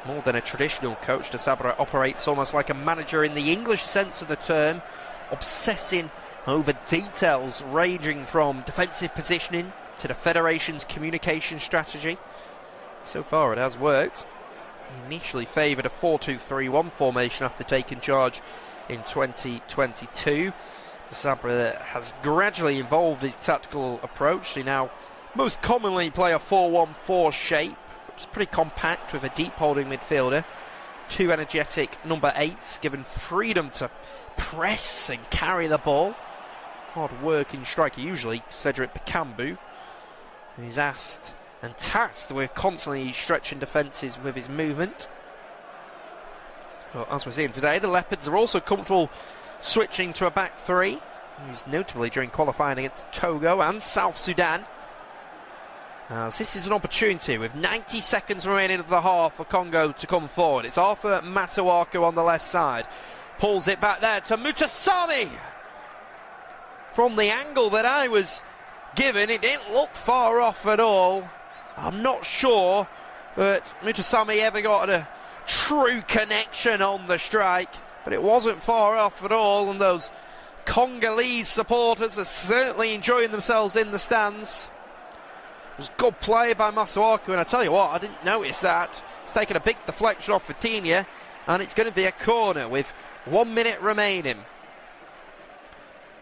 A: More than a traditional coach, de Sabra operates almost like a manager in the English sense of the term, obsessing over details ranging from defensive positioning to the Federation's communication strategy. So far it has worked. He initially favoured a 4-2-3-1 formation after taking charge in 2022. De Sabra has gradually evolved his tactical approach. They now most commonly play a 4-1-4 shape, which is pretty compact with a deep holding midfielder, 2 energetic number 8s given freedom to press and carry the ball. Hard working striker, usually Cedric Bakambu, who's asked and tasked with constantly stretching defences with his movement. Well, as we're seeing today, the Leopards are also comfortable switching to a back 3, used notably during qualifying against Togo and South Sudan. This is an opportunity with 90 seconds remaining of the half for Congo to come forward. It's Arthur Masuaku on the left side. Pulls it back there to Mutasami. From the angle that I was given, it didn't look far off at all. I'm not sure that Mutasami ever got a true connection on the strike, but it wasn't far off at all, and those Congolese supporters are certainly enjoying themselves in the stands. It was good play by Masuaku, and I tell you what, I didn't notice that. It's taken a big deflection off Vitinha, and it's going to be a corner with 1 minute remaining.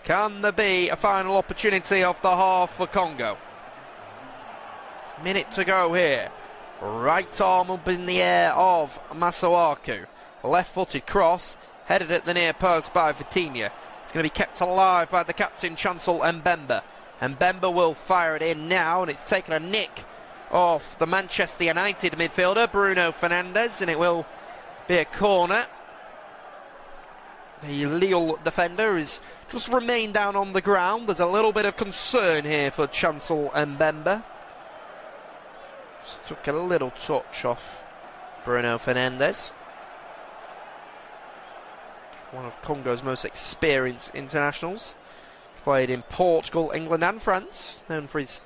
A: Can there be a final opportunity of the half for Congo? Minute to go here. Right arm up in the air of Masuaku. Left-footed cross, headed at the near post by Vitinha. It's going to be kept alive by the captain, Chancel Mbemba. Mbemba will fire it in now, and it's taken a nick off the Manchester United midfielder, Bruno Fernandes, and it will be a corner. The Lille defender has just remained down on the ground. There's a little bit of concern here for Chancel Mbemba. Just took a little touch off Bruno Fernandes. One of Congo's most experienced internationals. Played in Portugal, England and France, known for his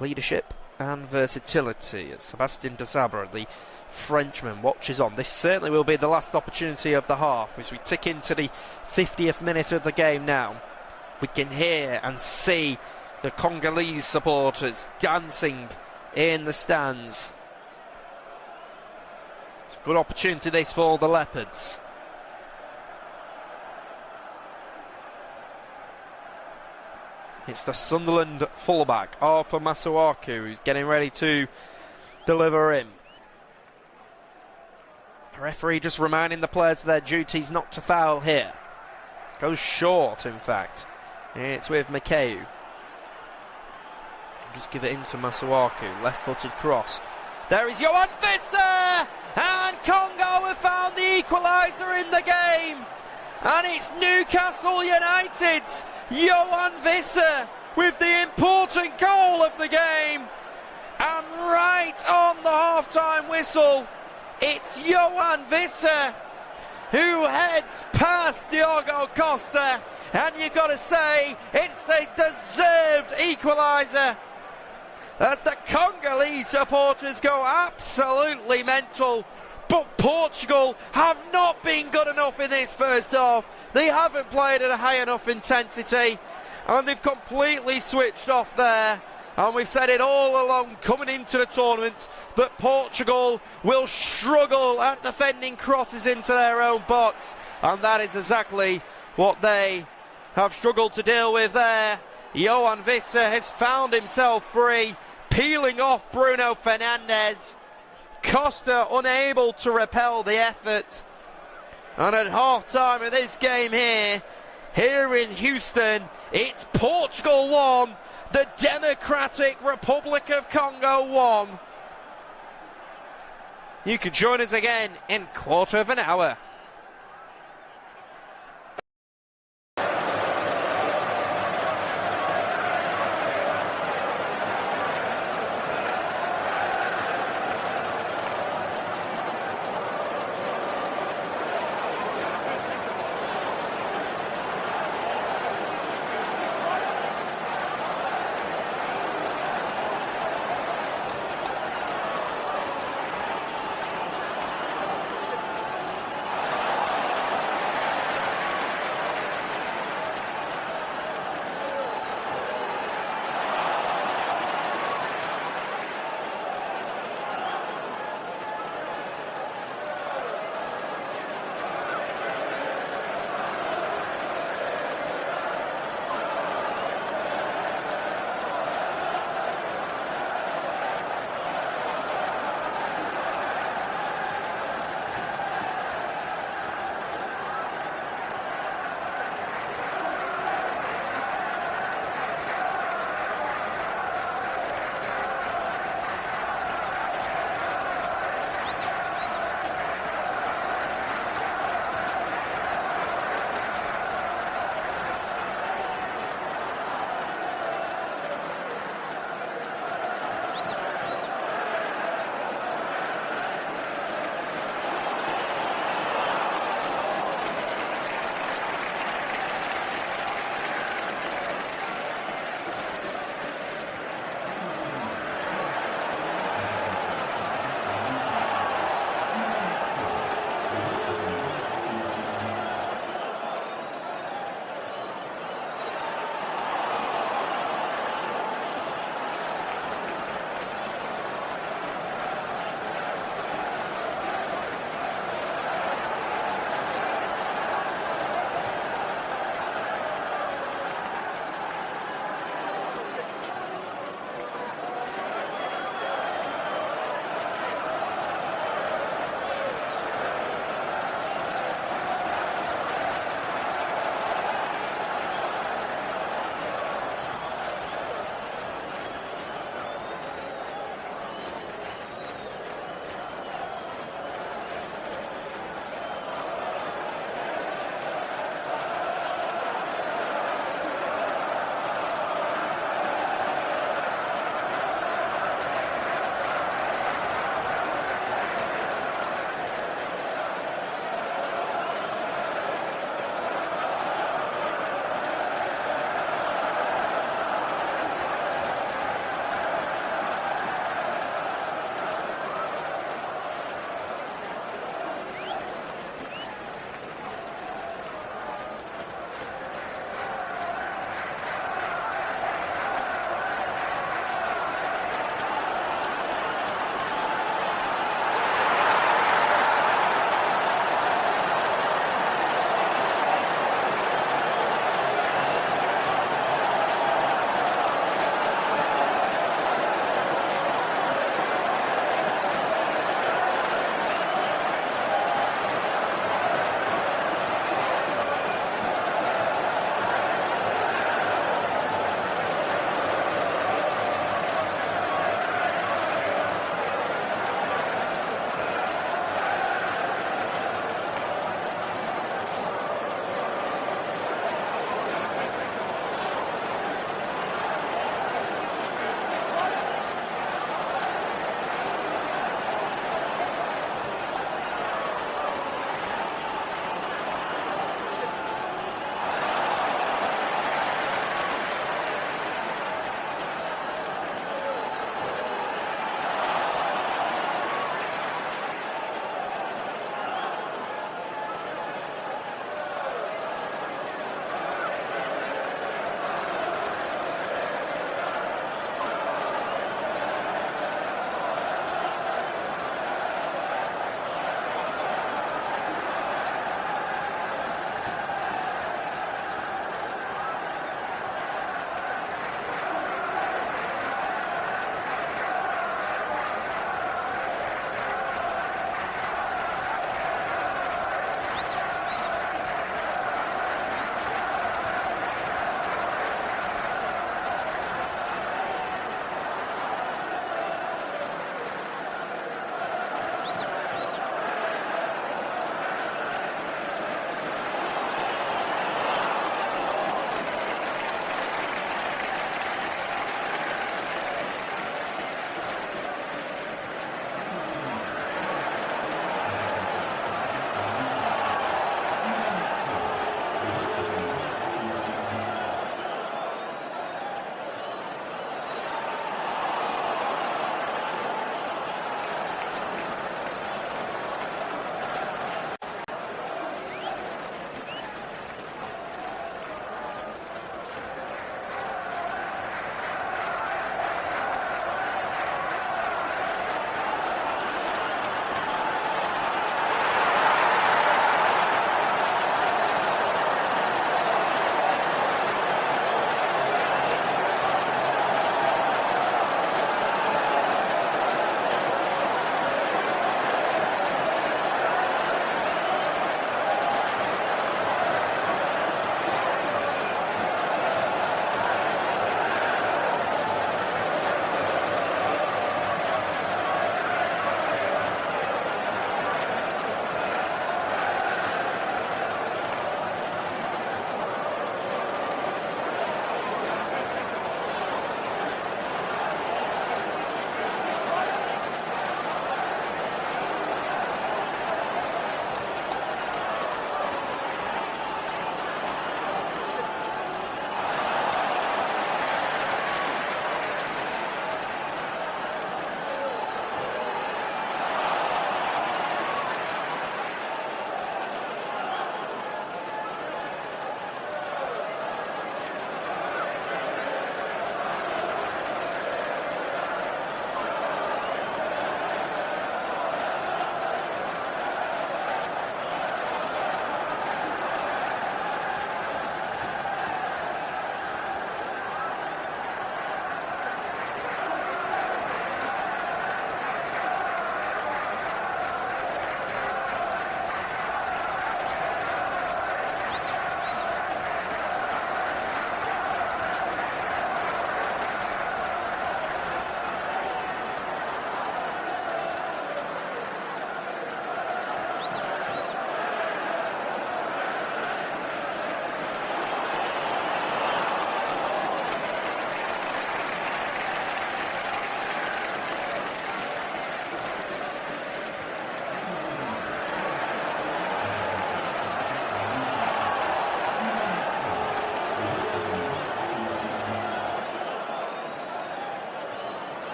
A: leadership and versatility. As Sebastian de Sabra, the Frenchman, watches on. This certainly will be the last opportunity of the half as we tick into the 50th minute of the game now. We can hear and see the Congolese supporters dancing in the stands. It's a good opportunity this for the Leopards. It's the Sunderland fullback, Arthur Masuaku, who's getting ready to deliver in. The referee just reminding the players of their duties not to foul here. Goes short, in fact. It's with Makeu. Just give it into Masuaku. Left-footed cross. There is Johan Visser! And Congo have found the equaliser in the game. And it's Newcastle United. Johan Visser with the important goal of the game. And right on the half-time whistle, it's Johan Visser who heads past Diogo Costa. And you've got to say, it's a deserved equaliser, as the Congolese supporters go absolutely mental. But Portugal have not been good enough in this first half. They haven't played at a high enough intensity, and they've completely switched off there. And we've said it all along coming into the tournament that Portugal will struggle at defending crosses into their own box, and that is exactly what they have struggled to deal with there. Johan Visser has found himself free, peeling off Bruno Fernandes. Costa unable to repel the effort. And at half-time of this game here in Houston, it's Portugal 1, the Democratic Republic of Congo 1. You can join us again in quarter of an hour.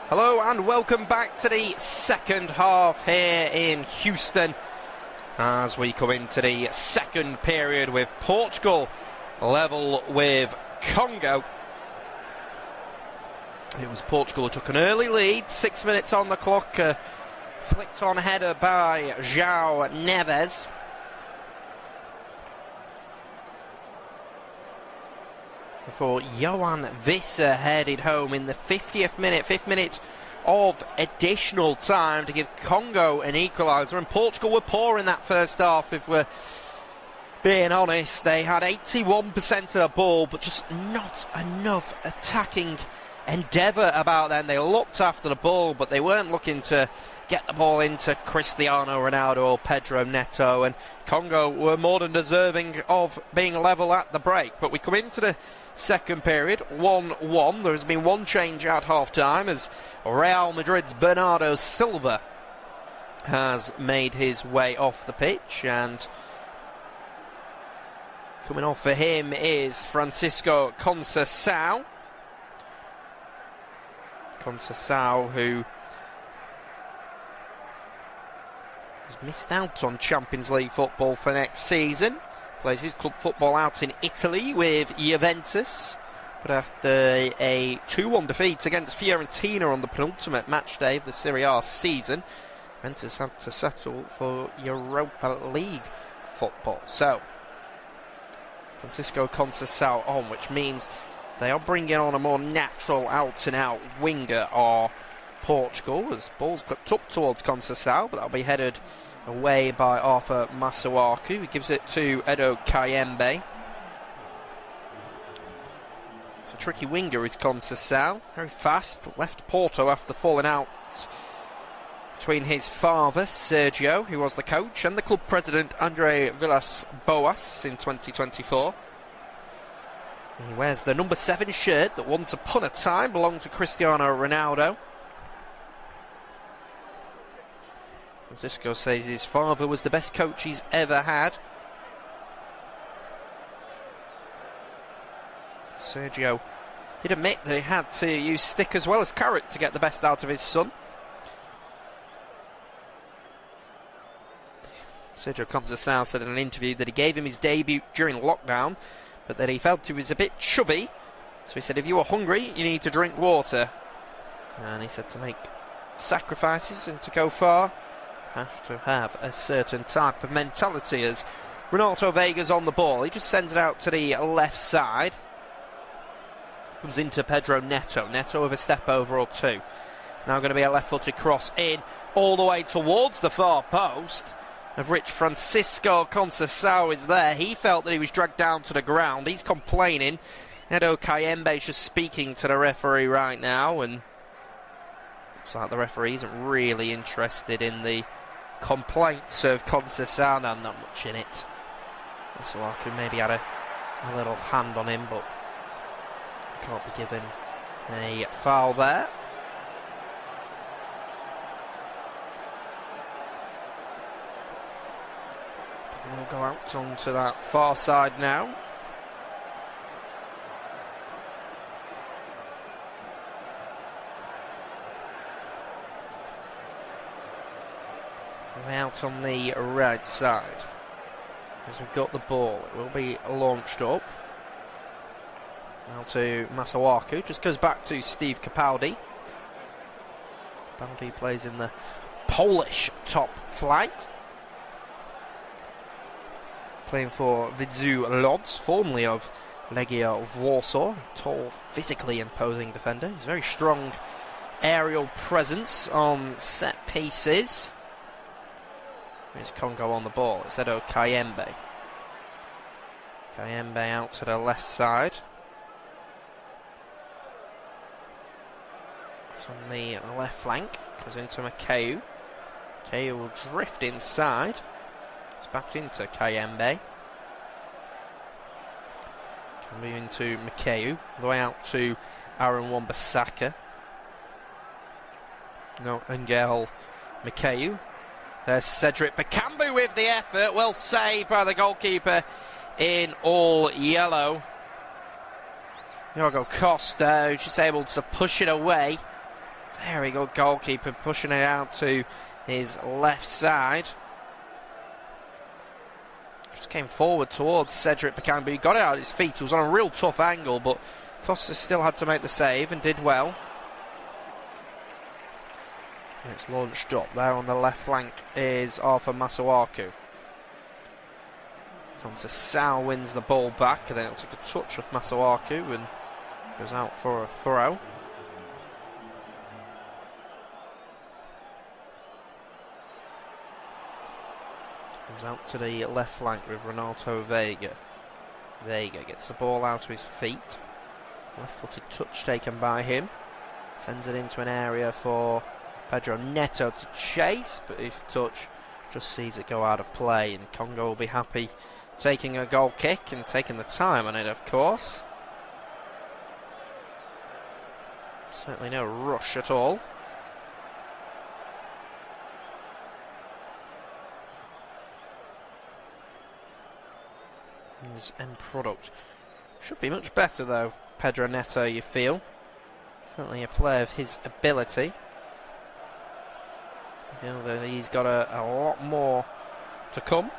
A: Hello and welcome back to the second half here in Houston as we come into the second period with Portugal level with Congo. It was Portugal who took an early lead, 6 minutes on the clock, flicked on header by João Neves. Before Johan Visser headed home in the 5th minute of additional time to give Congo an equaliser. And Portugal were poor in that first half, if we're being honest. They had 81% of the ball, but just not enough attacking endeavour about them. They looked after the ball, but they weren't looking to get the ball into Cristiano Ronaldo or Pedro Neto, and Congo were more than deserving of being level at the break. But we come into the second period, 1-1. There has been one change at half-time as Real Madrid's Bernardo Silva has made his way off the pitch, and coming off for him is Francisco Conceição. Conceição, who has missed out on Champions League football for next season. Plays his club football out in Italy with Juventus, but after a 2-1 defeat against Fiorentina on the penultimate match day of the Serie A season, Juventus had to settle for Europa League football. So, Francisco Conceição on, which means they are bringing on a more natural out-and-out winger, are Portugal, as ball's clipped up towards Conceição, but that'll be headed away by Arthur Masuaku. He gives it to Edo Kayembe. It's a tricky winger, is Conceição. Very fast, left Porto after falling out between his father, Sergio, who was the coach, and the club president, Andre Villas-Boas, in 2024. He wears the number 7 shirt that once upon a time belonged to Cristiano Ronaldo. Francisco says his father was the best coach he's ever had. Sergio did admit that he had to use stick as well as carrot to get the best out of his son. Sergio Conceição said in an interview that he gave him his debut during lockdown, but that he felt he was a bit chubby. So he said, if you are hungry, you need to drink water. And he said to make sacrifices and to go far, have to have a certain type of mentality. As Renato Vega's on the ball, he just sends it out to the left side. Comes into Pedro Neto. Neto with a step over or two. It's now going to be a left-footed cross in all the way towards the far post, of which Francisco Conceição is there. He felt that he was dragged down to the ground. He's complaining. Edo Kayembe is just speaking to the referee right now, and looks like the referee isn't really interested in the complaints of Conceição. Not much in it. Masuaku maybe had a little hand on him, but can't be given a foul there. We'll go out onto that far side now. We're out on the right side. As we've got the ball, it will be launched up. Now to Masuaku, just goes back to Steve Capaldi. Capaldi plays in the Polish top flight, playing for Widzew Lodz, formerly of Legia of Warsaw. Tall, physically imposing defender. He's very strong aerial presence on set pieces. Here's Congo on the ball. It's Edo Kayembe. Kayembe out to the left side. It's on the left flank. Goes into Makeu. Makeu will drift inside. It's back into Kayembe. Can move into Makeu. All the way out to Aaron Wan-Bissaka. No, Angel Makeu. There's Cedric Bakambu with the effort. Well saved by the goalkeeper in all yellow. Diogo Costa, who's just able to push it away. Very good goalkeeper, pushing it out to his left side. Just came forward towards Cedric Bakambu. He got it out of his feet. He was on a real tough angle, but Costa still had to make the save and did well. And it's launched up. There on the left flank is Arthur Masuaku. Sal wins the ball back, and then it'll take a touch of Masuaku and goes out for a throw. Comes out to the left flank with Renato Vega. Vega gets the ball out of his feet. Left-footed touch taken by him. Sends it into an area for Pedro Neto to chase, but his touch just sees it go out of play, and Congo will be happy taking a goal kick and taking the time on it, of course. Certainly no rush at all. His end product should be much better though, Pedro Neto, you feel. Certainly a player of his ability. I feel that he's got a lot more to come.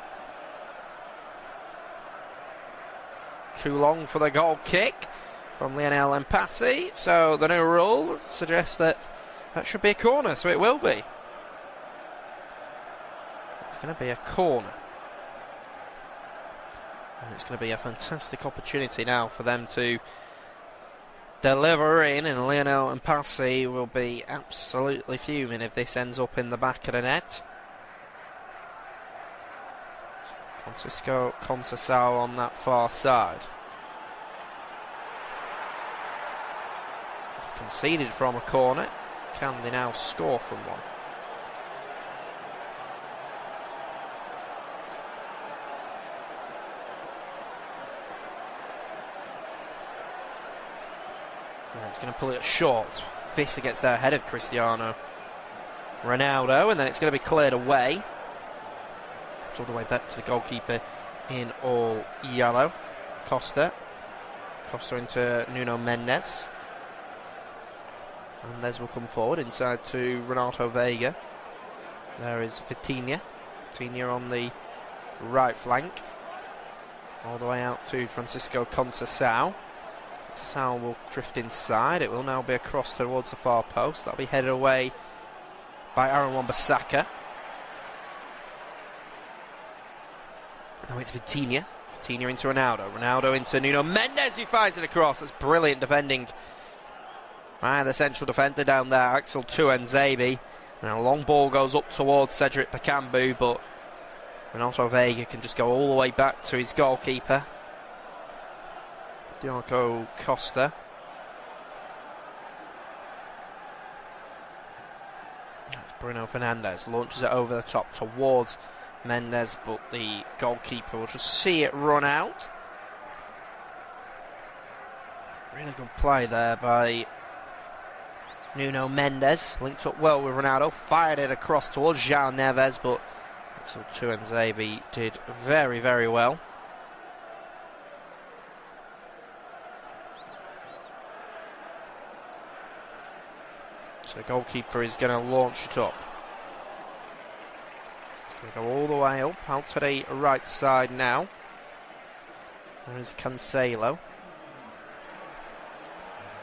A: Too long for the goal kick from Lionel Mpassi, so the new rule suggests that should be a corner, so it will be. It's going to be a corner. And it's going to be a fantastic opportunity now for them to deliver in, and Lionel Mpassi will be absolutely fuming if this ends up in the back of the net. Francisco Conceição on that far side. Conceded from a corner. Can they now score from one? Yeah, it's going to pull it short. Visser gets there ahead of Cristiano Ronaldo, and then it's going to be cleared away. It's all the way back to the goalkeeper in all yellow. Costa into Nuno Mendes. Mendes will come forward inside to Renato Vega. There is Vitinha. Vitinha on the right flank. All the way out to Francisco Conceição. Conceição will drift inside. It will now be a cross towards the far post. That'll be headed away by Aaron Wan-Bissaka. Now it's Vitinha. Vitinha into Ronaldo. Ronaldo into Nuno Mendes, who fires it across. That's brilliant defending by the central defender down there, Axel Tuanzebe. And a long ball goes up towards Cedric Bakambu, but Renato Vega can just go all the way back to his goalkeeper, Diogo Costa. That's Bruno Fernandes, launches it over the top towards Mendes, but the goalkeeper will just see it run out. Really good play there by Nuno Mendes, linked up well with Ronaldo, fired it across towards João Neves, but Axel Tuanzebe did very, very well. So the goalkeeper is going to launch it up. It's going to go all the way up, out to the right side now. There is Cancelo.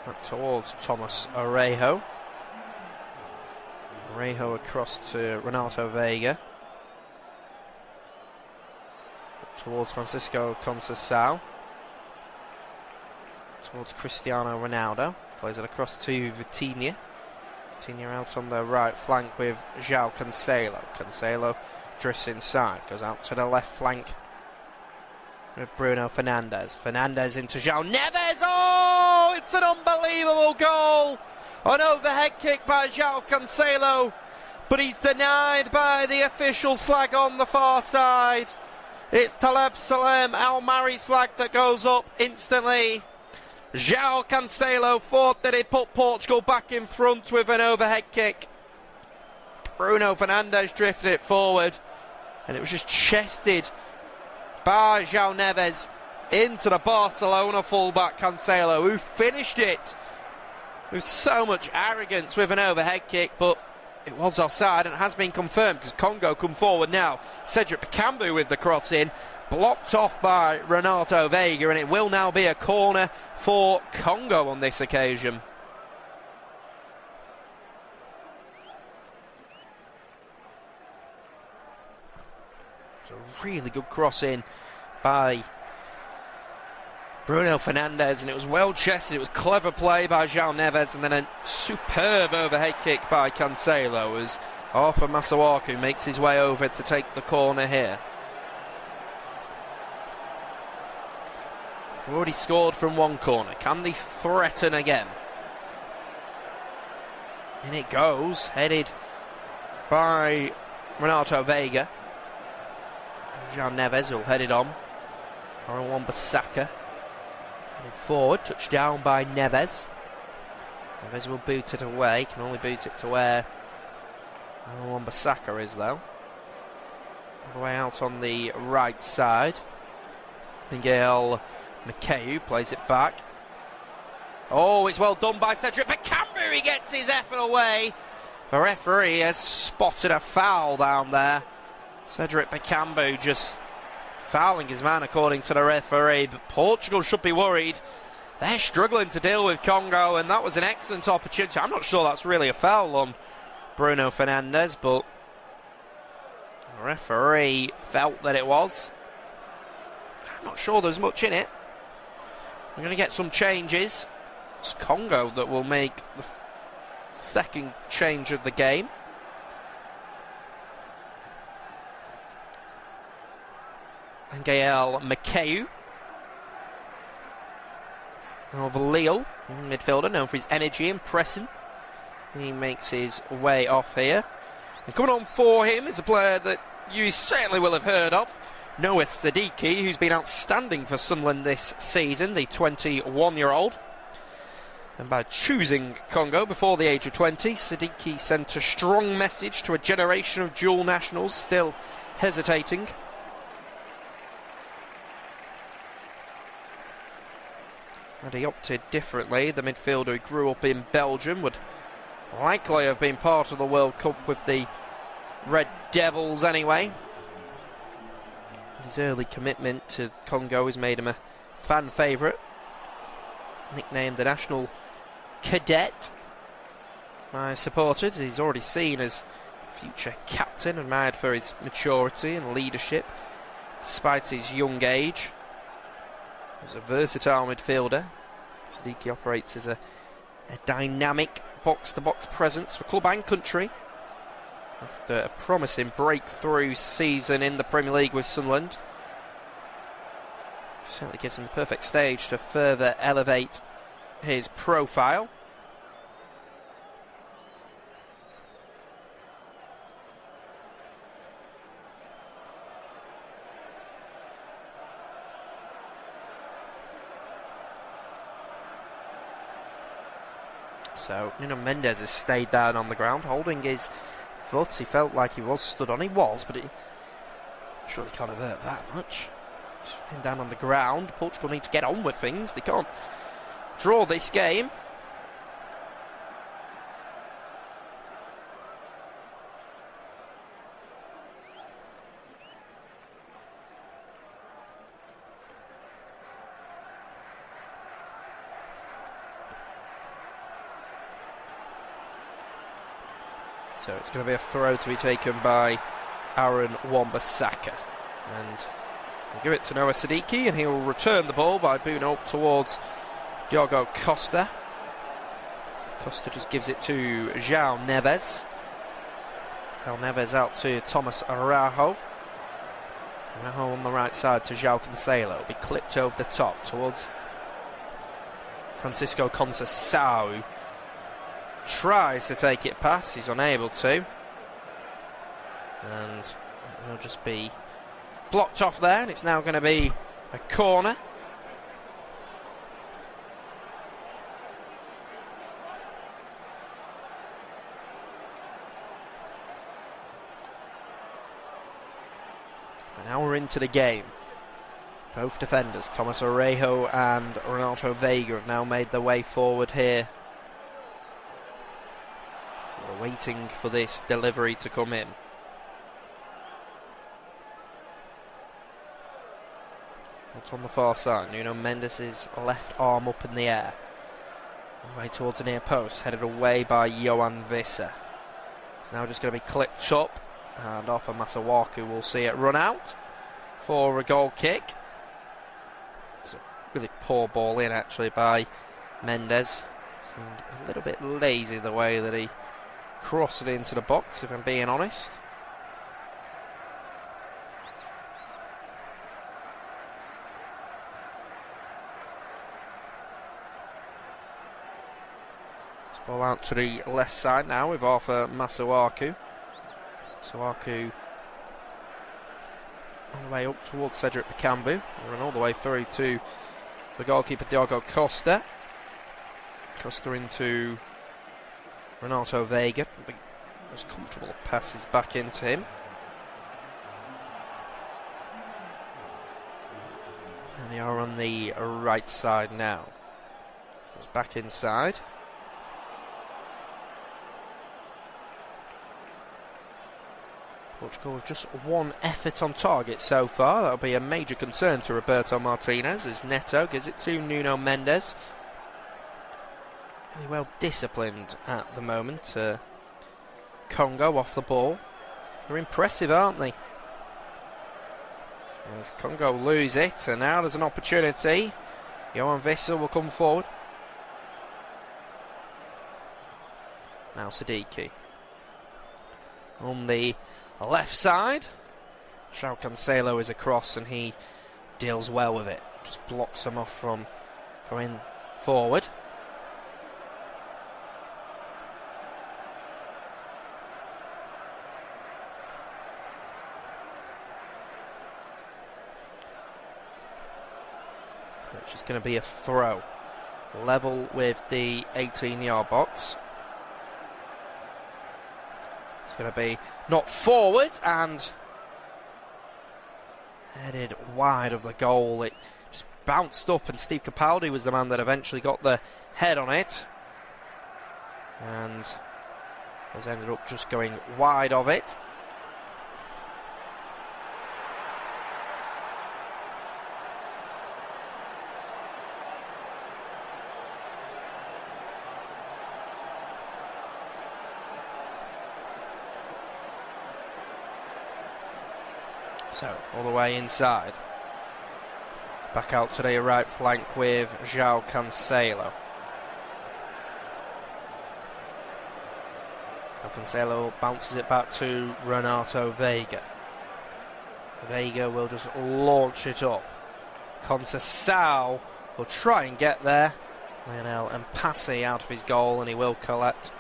A: Up towards Thomas Orejo. Orejo across to Renato Vega. Up towards Francisco Conceição. Towards Cristiano Ronaldo. Plays it across to Vitinha. Vitinha out on the right flank with João Cancelo. Cancelo drifts inside. Goes out to the left flank with Bruno Fernandes. Fernandes into João Neves. Oh, it's an unbelievable goal. An overhead kick by João Cancelo, but he's denied by the official's flag on the far side. It's Taleb Salem Al Mari's flag that goes up instantly. João Cancelo thought that he'd put Portugal back in front with an overhead kick. Bruno Fernandes drifted it forward, and it was just chested by João Neves into the Barcelona fullback Cancelo, who finished it with so much arrogance with an overhead kick, but it was offside and it has been confirmed because Congo come forward now. Cedric Bakambu with the cross in, blocked off by Renato Vega, and it will now be a corner for Congo on this occasion. It's a really good cross in by Bruno Fernandes, and it was well chested. It was clever play by João Neves, and then a superb overhead kick by Cancelo as Arthur Masuaku makes his way over to take the corner here. They've already scored from one corner. Can they threaten again? In it goes, headed by Renato Vega. João Neves will head it on. Aaron Wan-Bissaka forward, touched down by Neves. Neves will boot it away, can only boot it to where Wan-Bissaka is though. All the way out on the right side. Miguel Makeu plays it back. Oh, it's well done by Cedric Bakambu, he gets his effort away. The referee has spotted a foul down there. Cedric Bakambu just fouling his man according to the referee, but Portugal should be worried. They're struggling to deal with Congo, and that was an excellent opportunity. I'm not sure that's really a foul on Bruno Fernandes, but the referee felt that it was. I'm not sure there's much in it. We're going to get some changes. It's Congo that will make the second change of the game. Gael Makeu of Lille, midfielder known for his energy and pressing. He makes his way off here. And coming on for him is a player that you certainly will have heard of, Noah Siddiqui, who's been outstanding for Sunderland this season, the 21-year-old. And by choosing Congo before the age of 20, Siddiqui sent a strong message to a generation of dual nationals still hesitating. Had he opted differently, the midfielder who grew up in Belgium would likely have been part of the World Cup with the Red Devils anyway. His early commitment to Congo has made him a fan favourite. Nicknamed the National Cadet by supporters. He's already seen as future captain, admired for his maturity and leadership despite his young age. He's a versatile midfielder. Siddiqui operates as a dynamic box-to-box presence for club and country. After a promising breakthrough season in the Premier League with Sunderland, certainly gives him the perfect stage to further elevate his profile. So Nuno Mendes has stayed down on the ground, holding his foot. He felt like he was stood on. He was, but it surely can't have hurt that much. Just down on the ground. Portugal need to get on with things. They can't draw this game. So it's going to be a throw to be taken by Aaron Wan-Bissaka. And we'll give it to Noah Siddiqui, and he will return the ball by booting up towards Diogo Costa. Costa just gives it to João Neves. João Neves out to Thomas Araujo. Araujo on the right side to João Cancelo. It'll be clipped over the top towards Francisco Conceição. Tries to take it past, he's unable to, and he'll just be blocked off there, and it's now going to be a corner. And now we're into the game. Both defenders, Thomas Araujo and Renato Vega, have now made their way forward here waiting for this delivery to come in. Out on the far side, Nuno Mendes' left arm up in the air. All the way towards the near post, headed away by Johan Visser. It's now just going to be clipped up, and off of Masawaku will see it run out for a goal kick. It's a really poor ball in actually by Mendes. Seemed a little bit lazy the way that he crossed it into the box, if I'm being honest. Ball out to the left side now with Arthur Masawaku. Masawaku all the way up towards Cedric Bakambu, and all the way through to the goalkeeper Diogo Costa. Costa into Renato Veiga. The most comfortable passes back into him. And they are on the right side now. Goes back inside. Portugal with just one effort on target so far. That'll be a major concern to Roberto Martinez as Neto gives it to Nuno Mendes. Really well disciplined at the moment. Congo off the ball. They're impressive, aren't they? As Congo lose it, and now there's an opportunity. Johan Visser will come forward. Now Siddiqui. On the left side, João Cancelo is across and he deals well with it. Just blocks him off from going forward. Which is going to be a throw. Level with the 18-yard box. It's going to be knocked forward and headed wide of the goal. It just bounced up and Steve Capaldi was the man that eventually got the head on it. And has ended up just going wide of it. So, all the way inside. Back out to the right flank with João Cancelo. So Cancelo bounces it back to Renato Veiga. Veiga will just launch it up. Conceição will try and get there. Lionel Mpassi out of his goal and he will collect.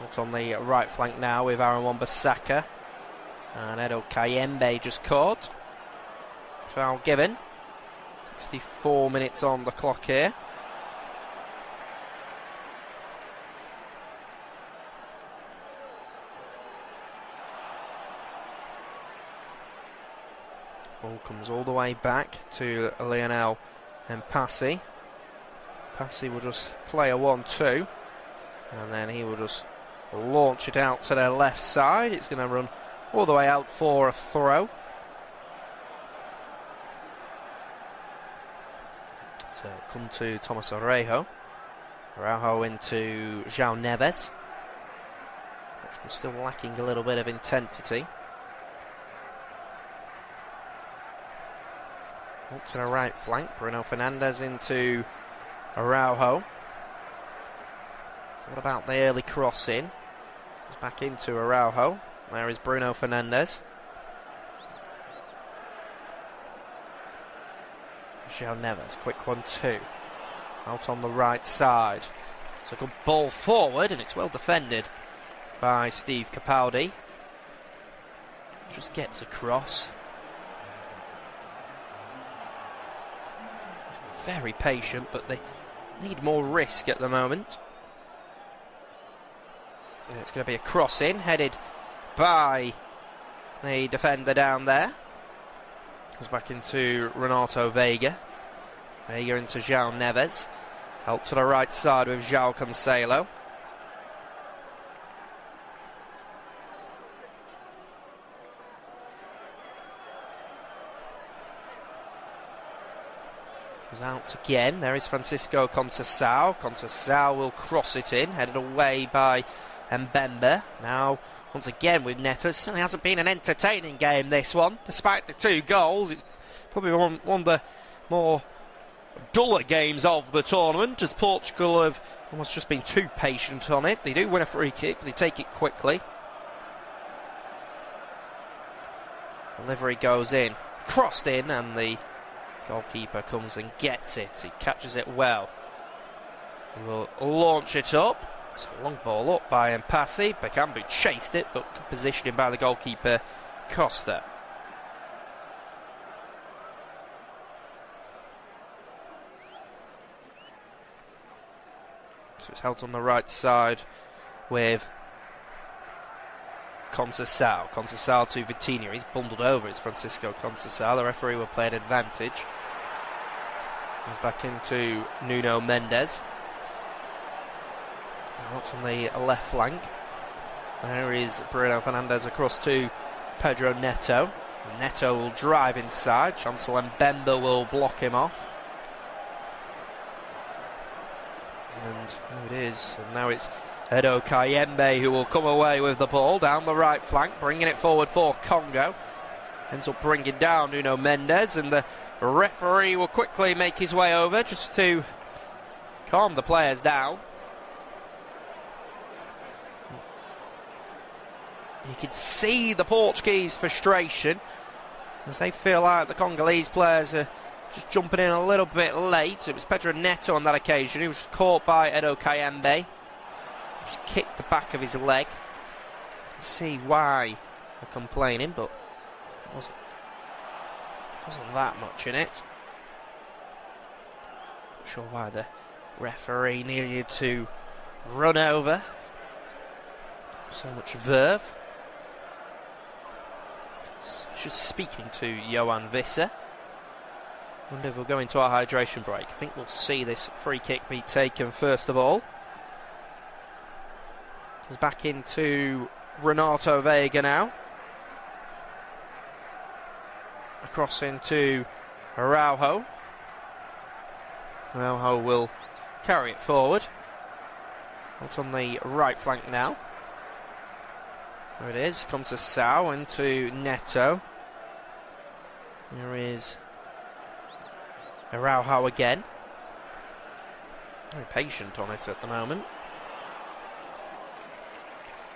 A: It's on the right flank now with Aaron Wan-Bissaka. And Edo Kayembe just caught. Foul given. 64 minutes on the clock here. Ball comes all the way back to Lionel Mpassi. Mpassi will just play a 1-2. And then he will just launch it out to the left side. It's going to run all the way out for a throw. So come to Thomas Araujo. Araujo into João Neves, which was still lacking a little bit of intensity. Up to the right flank, Bruno Fernandes into Araujo. What about the early cross in? Back into Araujo. There is Bruno Fernandes. João Neves, quick 1-2. Out on the right side. So a good ball forward, and it's well defended by Steve Capaldi. Just gets across. He's very patient, but they need more risk at the moment. And it's going to be a cross in, headed by the defender down there. Goes back into Renato Veiga. Veiga into João Neves. Out to the right side with João Cancelo. Goes out again. There is Francisco Conceição. Conceição will cross it in, headed away by Mbemba. Now, once again with Neto. It certainly hasn't been an entertaining game, this one. Despite the 2 goals, it's probably one of the more duller games of the tournament, as Portugal have almost just been too patient on it. They do win a free kick, but they take it quickly. Delivery goes in, crossed in, and the goalkeeper comes and gets it. He catches it well. He will launch it up. It's a long ball up by Mpassi. Bakambu chased it, but good positioning by the goalkeeper, Costa. So it's held on the right side with Conceição. Conceição to Vitinha. He's bundled over. It's Francisco Conceição. The referee will play an advantage. Goes back into Nuno Mendes. Out on the left flank. There is Bruno Fernandes across to Pedro Neto. Neto will drive inside. Chancellor Mbemba will block him off. And there it is. And now it's Edo Kayembe who will come away with the ball down the right flank, bringing it forward for Congo. Ends up bringing down Nuno Mendes, and the referee will quickly make his way over just to calm the players down. You can see the Portuguese frustration as they feel like the Congolese players are just jumping in a little bit late. It was Pedro Neto on that occasion. He was caught by Edo Kayembe. Just kicked the back of his leg. See why they're complaining, but it wasn't that much in it. Not sure why the referee needed to run over so much verve. Just speaking to Johan Visser. Wonder if we'll go into our hydration break. I think we'll see this free kick be taken first of all. Goes back into Renato Veiga now. Across into Araujo. Araujo will carry it forward. Out on the right flank now. There it is. Conceição into Neto. There is Araujo again. Very patient on it at the moment.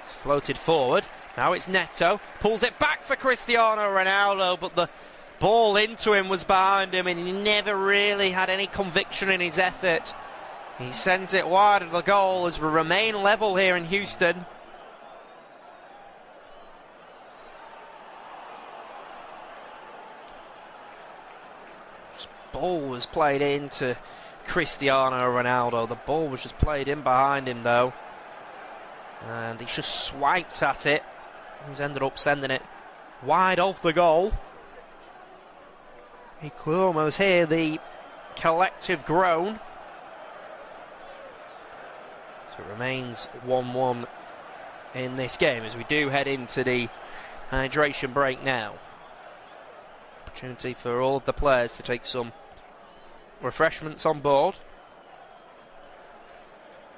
A: It's floated forward. Now it's Neto. Pulls it back for Cristiano Ronaldo, but the ball into him was behind him, and he never really had any conviction in his effort. He sends it wide of the goal as we remain level here in Houston. Ball was played into Cristiano Ronaldo. The ball was just played in behind him though, and he just swiped at it. He's ended up sending it wide of the goal. He could almost hear the collective groan. So it remains 1-1 in this game as we do head into the hydration break now. Opportunity for all of the players to take some refreshments on board.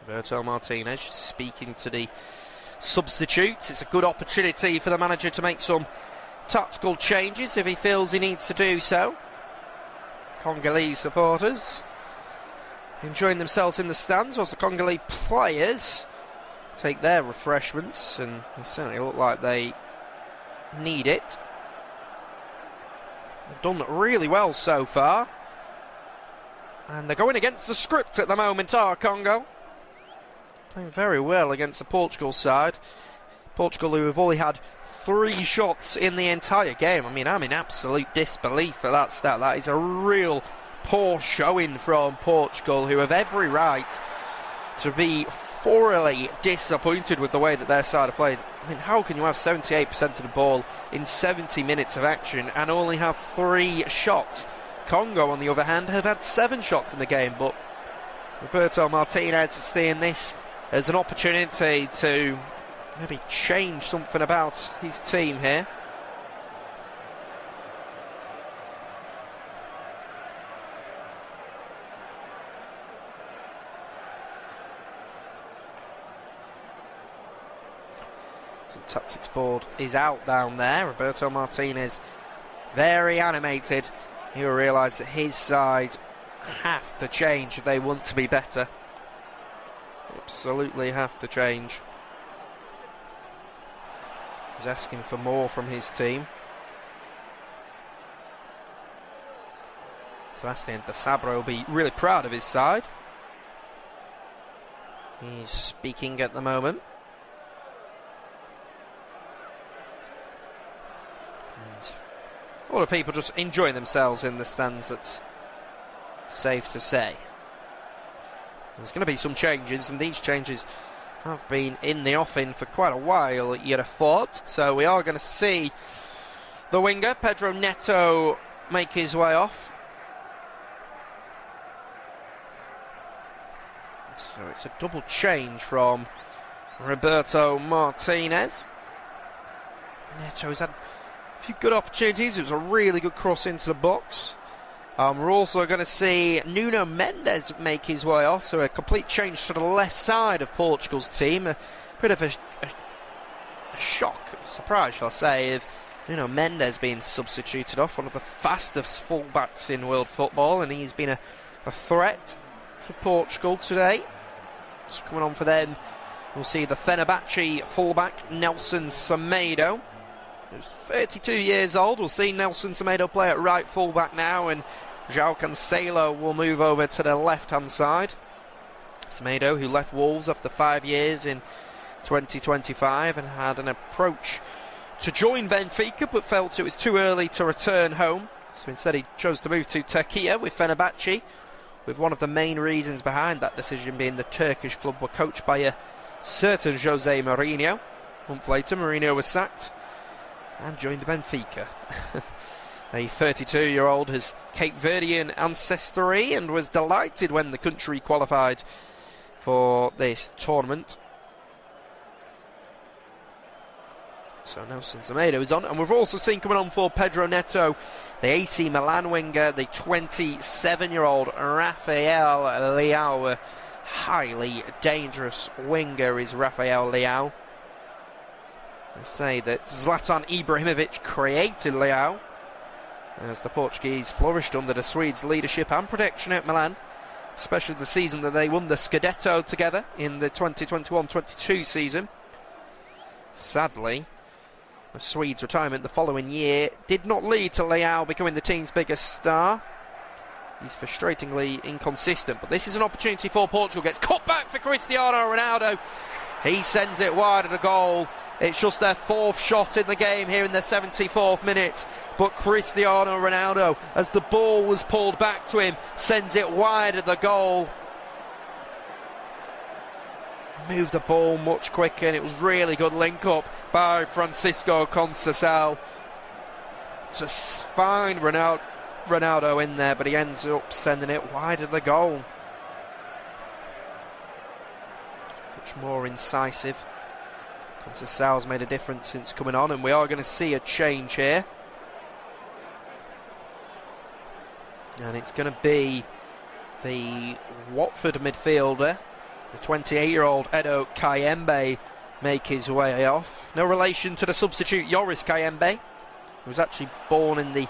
A: Roberto Martinez speaking to the substitutes. It's a good opportunity for the manager to make some tactical changes if he feels he needs to do so. Congolese supporters enjoying themselves in the stands whilst the Congolese players take their refreshments, and they certainly look like they need it. They've done really well so far, and they're going against the script at the moment, are Congo. Playing very well against the Portugal side. Portugal, who have only had 3 shots in the entire game. I mean, I'm in absolute disbelief at that stat. That is a real poor showing from Portugal, who have every right to be thoroughly disappointed with the way that their side have played. I mean, how can you have 78% of the ball in 70 minutes of action and only have 3 shots? Congo, on the other hand, have had 7 shots in the game, but Roberto Martinez is seeing this as an opportunity to maybe change something about his team here. tactics board is out down there. Roberto Martinez, very animated. He will realise that his side have to change if they want to be better. Absolutely have to change. He's asking for more from his team. Sebastian de Sabra will be really proud of his side. He's speaking at the moment. And a lot of people just enjoying themselves in the stands, that's safe to say. There's going to be some changes, and these changes have been in the offing for quite a while, you'd have thought. So we are going to see the winger, Pedro Neto, make his way off. So it's a double change from Roberto Martinez. Neto has had a few good opportunities. It was a really good cross into the box. We're also going to see Nuno Mendes make his way off, so a complete change to the left side of Portugal's team. A bit of a shock, surprise shall I say, of Nuno Mendes being substituted off, one of the fastest fullbacks in world football, and he's been a threat for Portugal today. Just coming on for them, we'll see the Fenerbahce fullback Nelson Semedo, who's 32 years old. We'll see Nelson Semedo play at right fullback now, and João Cancelo will move over to the left-hand side. Semedo, who left Wolves after 5 years in 2025 and had an approach to join Benfica, but felt it was too early to return home. So instead he chose to move to Turkey with Fenerbahce, with one of the main reasons behind that decision being the Turkish club were coached by a certain Jose Mourinho. A month later, Mourinho was sacked and joined Benfica. A 32-year-old has Cape Verdean ancestry and was delighted when the country qualified for this tournament. So Nelson Semedo is on, and we've also seen coming on for Pedro Neto, the AC Milan winger, the 27-year-old Rafael Leao. A highly dangerous winger is Rafael Leao. They say that Zlatan Ibrahimovic created Leao, as the Portuguese flourished under the Swedes' leadership and protection at Milan, especially the season that they won the Scudetto together in the 2021-22 season. Sadly, the Swedes' retirement the following year did not lead to Leao becoming the team's biggest star. He's frustratingly inconsistent, but this is an opportunity for Portugal. Gets cut back for Cristiano Ronaldo. He sends it wide of the goal. It's just their fourth shot in the game here in the 74th minute. But Cristiano Ronaldo, as the ball was pulled back to him, sends it wide of the goal. Moved the ball much quicker, and it was really good link up by Francisco Conceição to find Ronaldo in there, but he ends up sending it wide of the goal. Much more incisive. Conceição's made a difference since coming on, and we are going to see a change here. And it's going to be the Watford midfielder, the 28-year-old Edo Kayembe, make his way off. No relation to the substitute Yoris Kayembe, who was actually born in the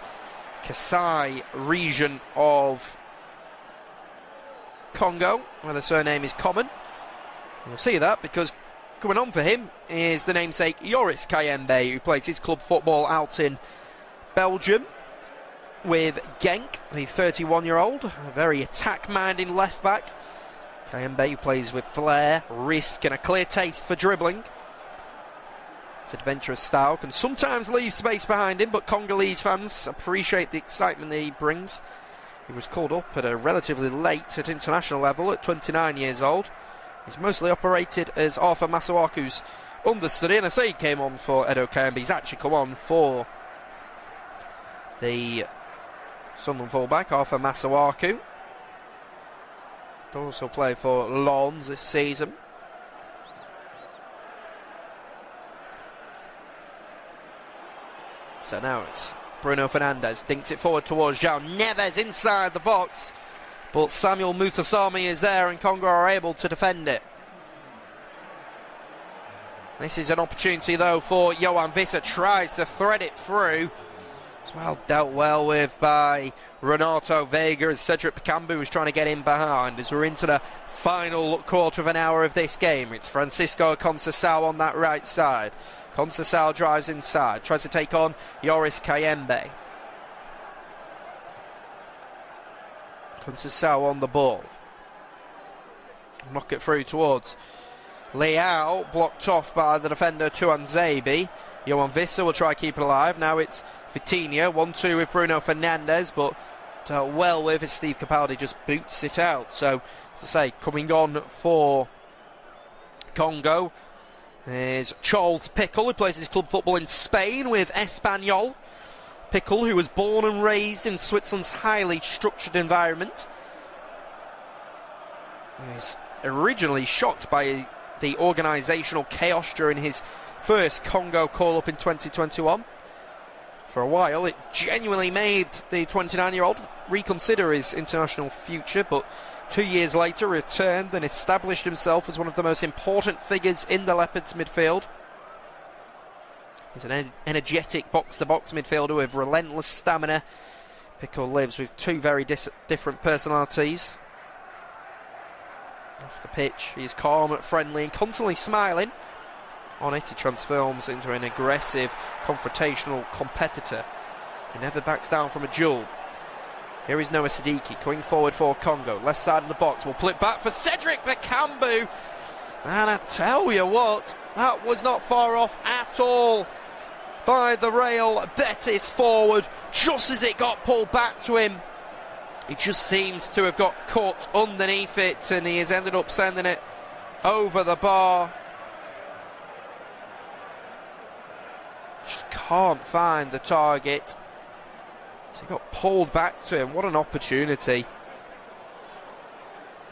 A: Kasai region of Congo, where the surname is common. And we'll see that because coming on for him is the namesake Yoris Kayembe, who plays his club football out in Belgium with Genk, the 31-year-old, a very attack-minded left-back. Kayembe, who plays with flair, risk and a clear taste for dribbling. His adventurous style can sometimes leave space behind him, but Congolese fans appreciate the excitement that he brings. He was called up at a relatively late at international level at 29 years old. He's mostly operated as Arthur Masuaku's understudy, and I say he came on for Edo Kayembe. He's actually come on for the Sunderland fullback, Arthur Masuaku. Also played for Lens this season. So now it's Bruno Fernandes, dinks it forward towards João Neves inside the box, but Samuel Mutasami is there and Congo are able to defend it. This is an opportunity, though, for Johan Visser. Tries to thread it through. It's well dealt well with by Renato Vega as Cedric Bakambu was trying to get in behind. As we're into the final quarter of an hour of this game, it's Francisco Conceição on that right side. Conceição drives inside, tries to take on Yoris Kayembe. Conceição on the ball. Knock it through towards Leao, blocked off by the defender Tuanzebe. Johan Visser will try to keep it alive. Now it's Vitinha, 1-2 with Bruno Fernandes, but dealt well with as Steve Capaldi just boots it out. So, as I say, coming on for Congo is Charles Pickle, who plays his club football in Spain with Espanyol. Pickle, who was born and raised in Switzerland's highly structured environment. He's originally shocked by the organisational chaos during his first Congo call-up in 2021. For a while, it genuinely made the 29-year-old reconsider his international future, but 2 years later returned and established himself as one of the most important figures in the Leopards' midfield. He's an energetic box-to-box midfielder with relentless stamina. Pickle lives with two very different personalities. Off the pitch, he is calm, friendly and constantly smiling. On it, he transforms into an aggressive, confrontational competitor. He never backs down from a duel. Here is Noah Siddiqui going forward for Congo. Left side of the box, will pull it back for Cedric Bakambu. And I tell you what, that was not far off at all by the Real Betis forward. Just as it got pulled back to him, he just seems to have got caught underneath it, and he has ended up sending it over the bar. Just can't find the target. So he got pulled back to him. What an opportunity.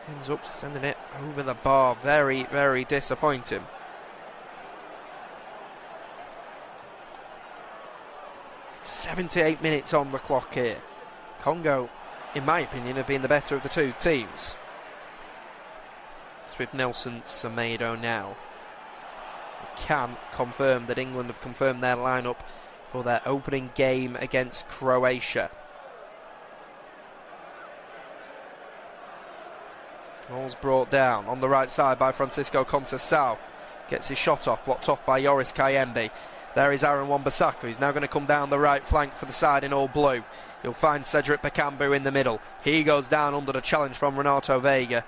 A: Ends up sending it over the bar. Very, very disappointing. "78 minutes on the clock here. Congo, in my opinion, have been the better of the two teams. It's with Nelson Semedo now. We can confirm that England have confirmed their lineup for their opening game against Croatia. Ball's brought down on the right side by Francisco Conceição. Gets his shot off, blocked off by Yoris Kayembe. There is Aaron Wan-Bissaka. He's now going to come down the right flank for the side in all blue. He'll find Cedric Bakambu in the middle. He goes down under the challenge from Renato Vega.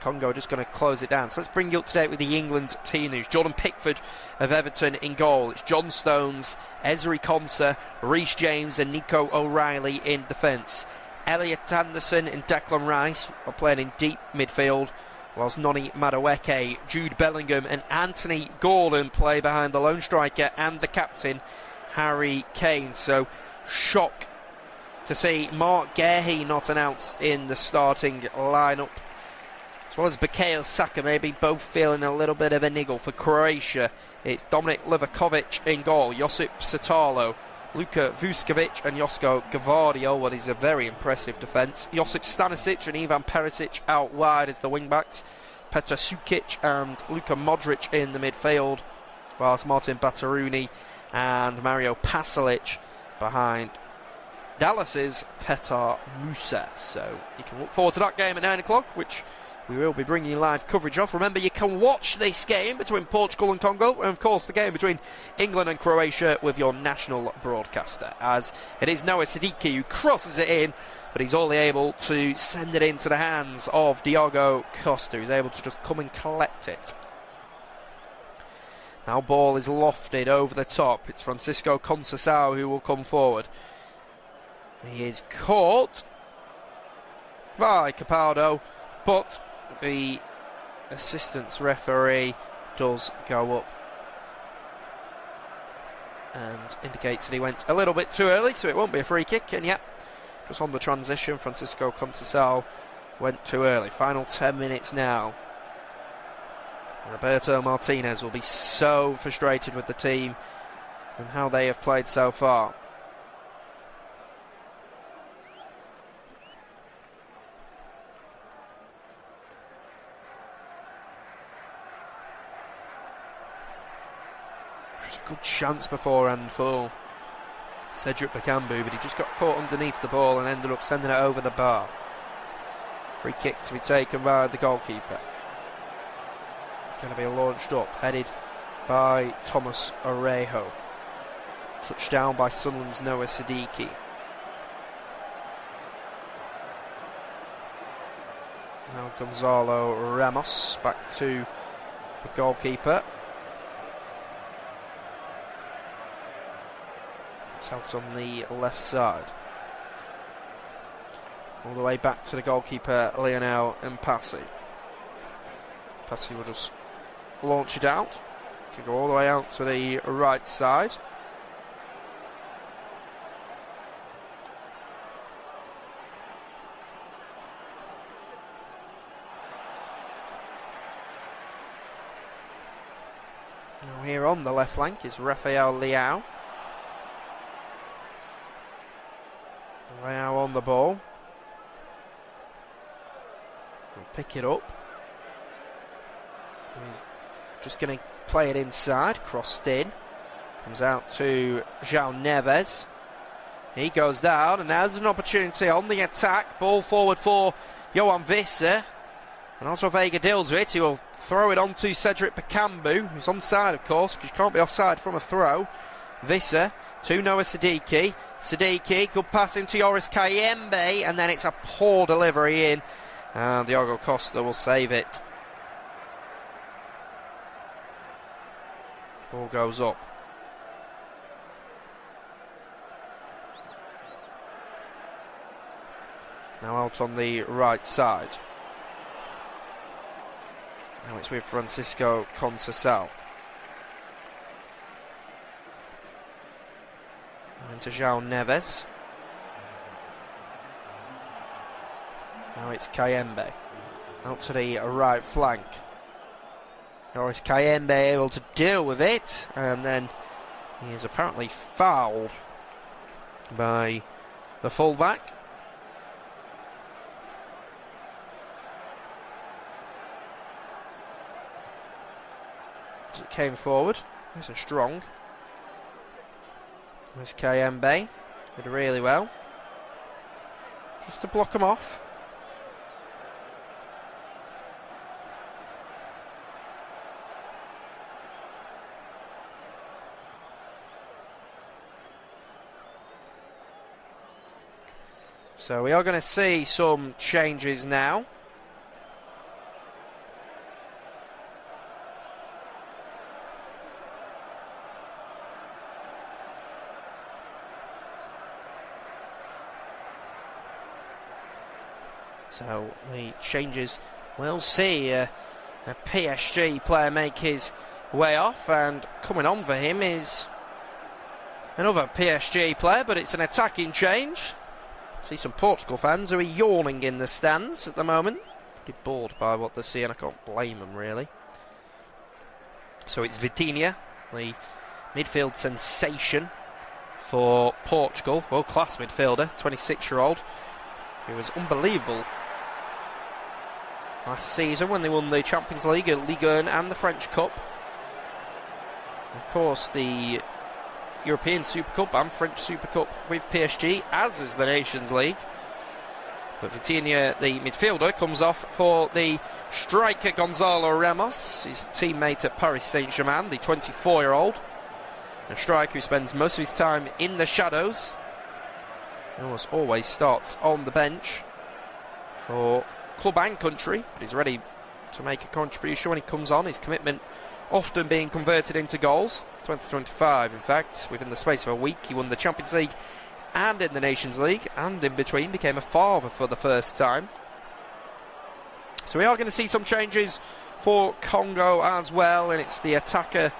A: Congo just going to close it down. So let's bring you up to date with the England team news. Jordan Pickford of Everton in goal. It's John Stones, Ezri Konsa, Reece James and Nico O'Reilly in defence. Elliot Anderson and Declan Rice are playing in deep midfield, whilst Noni Madueke, Jude Bellingham and Anthony Gordon play behind the lone striker and the captain, Harry Kane. So, shock to see Mark Guehi not announced in the starting lineup. As well as Bukayo Saka, maybe both feeling a little bit of a niggle. For Croatia, it's Dominik Livakovic in goal, Josip Satalo, Luka Vuskovic and Josko Gvardio, what is a very impressive defence. Josip Stanisic and Ivan Perisic out wide as the wing-backs. Petar Sukic and Luka Modric in the midfield, whilst Martin Bataruni and Mario Pasalic behind Dallas's Petar Musa. So you can look forward to that game at 9 o'clock, which we will be bringing you live coverage of. Remember, you can watch this game between Portugal and Congo, and of course the game between England and Croatia with your national broadcaster, as it is Noah Siddiqui who crosses it in, but he's only able to send it into the hands of Diogo Costa, who's able to just come and collect it. Now ball is lofted over the top. It's Francisco Conceição who will come forward. He is caught by Capaldo, but the assistant referee does go up and indicates that he went a little bit too early, so it won't be a free kick. And yeah, just on the transition, Francisco Conceição went too early. Final 10 minutes now. Roberto Martinez will be so frustrated with the team and how they have played so far.
B: It's a good chance beforehand for Cedric Bakambu, but he just got caught underneath the ball and ended up sending it over the bar. Free kick to be taken by the goalkeeper. Going to be launched up, headed by Thomas Orejo. Touchdown by Sunderland's Noah Siddiqui. Now Gonzalo Ramos back to the goalkeeper. It's out on the left side. All the way back to the goalkeeper, Lionel Mpassi. Mpassi will just launch it out. Can go all the way out to the right side. Now here on the left flank is Rafael Leao. Leao on the ball. He'll pick it up. He's just going to play it inside, crossed in. Comes out to João Neves. He goes down, and now there's an opportunity on the attack. Ball forward for Johan Visser. And Otto Vega deals with it. He will throw it on to Cedric Bakambu, who's onside, of course, because you can't be offside from a throw. Visser to Noah Siddiqui. Siddiqui, good pass into Yoris Kayembe, and then it's a poor delivery in. And Diogo Costa will save it. Ball goes up. Now out on the right side. Now it's with Francisco Conceição. Into João Neves. Now it's Kayembe. Out to the right flank. Yoris Kayembe able to deal with it, and then he is apparently fouled by the fullback. As it came forward, nice and strong. There's Kayembe, did really well. Just to block him off. So we are going to see some changes now. So the changes, we'll see a PSG player make his way off, and coming on for him is another PSG player, but it's an attacking change. See some Portugal fans who are yawning in the stands at the moment. Pretty bored by what they're seeing, I can't blame them really. So it's Vitinha, the midfield sensation for Portugal, world-class midfielder, 26-year-old, who was unbelievable last season when they won the Champions League, Ligue 1 and the French Cup. Of course, the European Super Cup and French Super Cup with PSG, as is the Nations League. But Vitinha, the midfielder, comes off for the striker Gonzalo Ramos, his teammate at Paris Saint-Germain, the 24-year-old. A striker who spends most of his time in the shadows. He almost always starts on the bench for club and country, but he's ready to make a contribution when he comes on. His commitment often being converted into goals. 2025, in fact, within the space of a week, he won the Champions League and in the Nations League, and in between became a father for the first time. So we are going to see some changes for Congo as well, and it's the attacker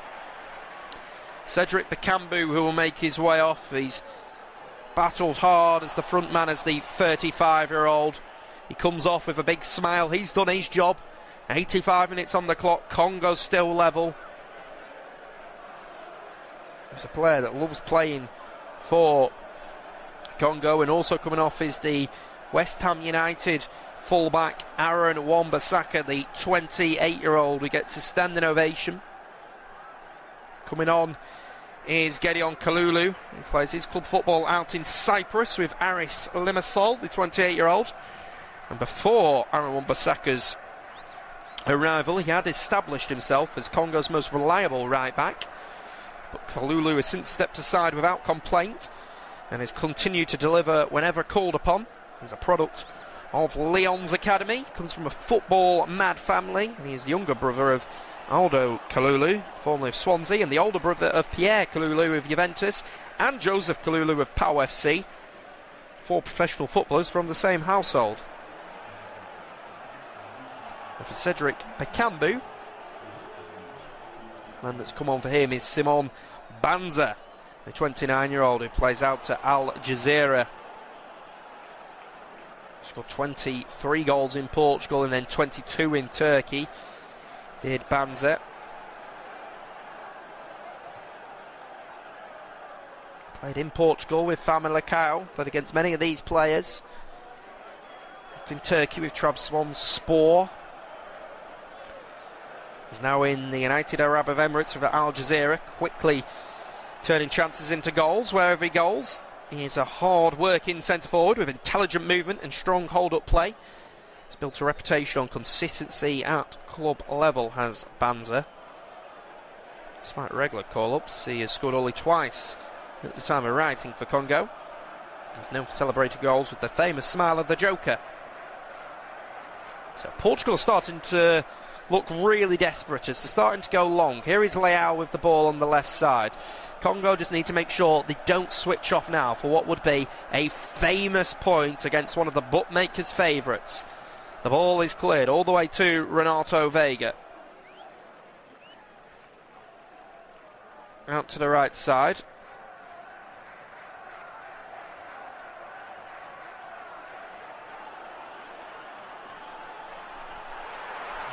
B: Cedric Bakambu who will make his way off. He's battled hard as the front man, as the 35-year-old. He comes off with a big smile. He's done his job. 85 minutes on the clock. Congo's still level. He's a player that loves playing for Congo, and also coming off is the West Ham United fullback Aaron Wan-Bissaka, the 28-year-old. We get to standing ovation. Coming on is Gideon Kalulu. He plays his club football out in Cyprus with Aris Limassol, the 28-year-old. And before Aaron Wan-Bissaka's arrival, he had established himself as Congo's most reliable right-back. But Kalulu has since stepped aside without complaint and has continued to deliver whenever called upon. He's a product of Lyon's academy, comes from a football-mad family, and he is the younger brother of Aldo Kalulu, formerly of Swansea, and the older brother of Pierre Kalulu of Juventus, and Joseph Kalulu of Pau FC, 4 professional footballers from the same household. And for Cedric Bakambu, the man that's come on for him is Simon Banza, the 29-year-old who plays out to Al Jazeera. Scored 23 goals in Portugal and then 22 in Turkey, did Banza. Played in Portugal with Famalicão, played against many of these players. Played in Turkey with Trabzonspor. He's now in the United Arab Emirates with Al Jazeera, quickly turning chances into goals wherever he goes. He is a hard-working centre-forward with intelligent movement and strong hold-up play. He's built a reputation on consistency at club level, has Banza. Despite regular call-ups, he has scored only twice at the time of writing for Congo. He's known for celebrating goals with the famous smile of the Joker. So Portugal are starting to look really desperate as they're starting to go long. Here is Leao with the ball on the left side. Congo just need to make sure they don't switch off now for what would be a famous point against one of the bookmakers' favourites. The ball is cleared all the way to Renato Veiga. Out to the right side.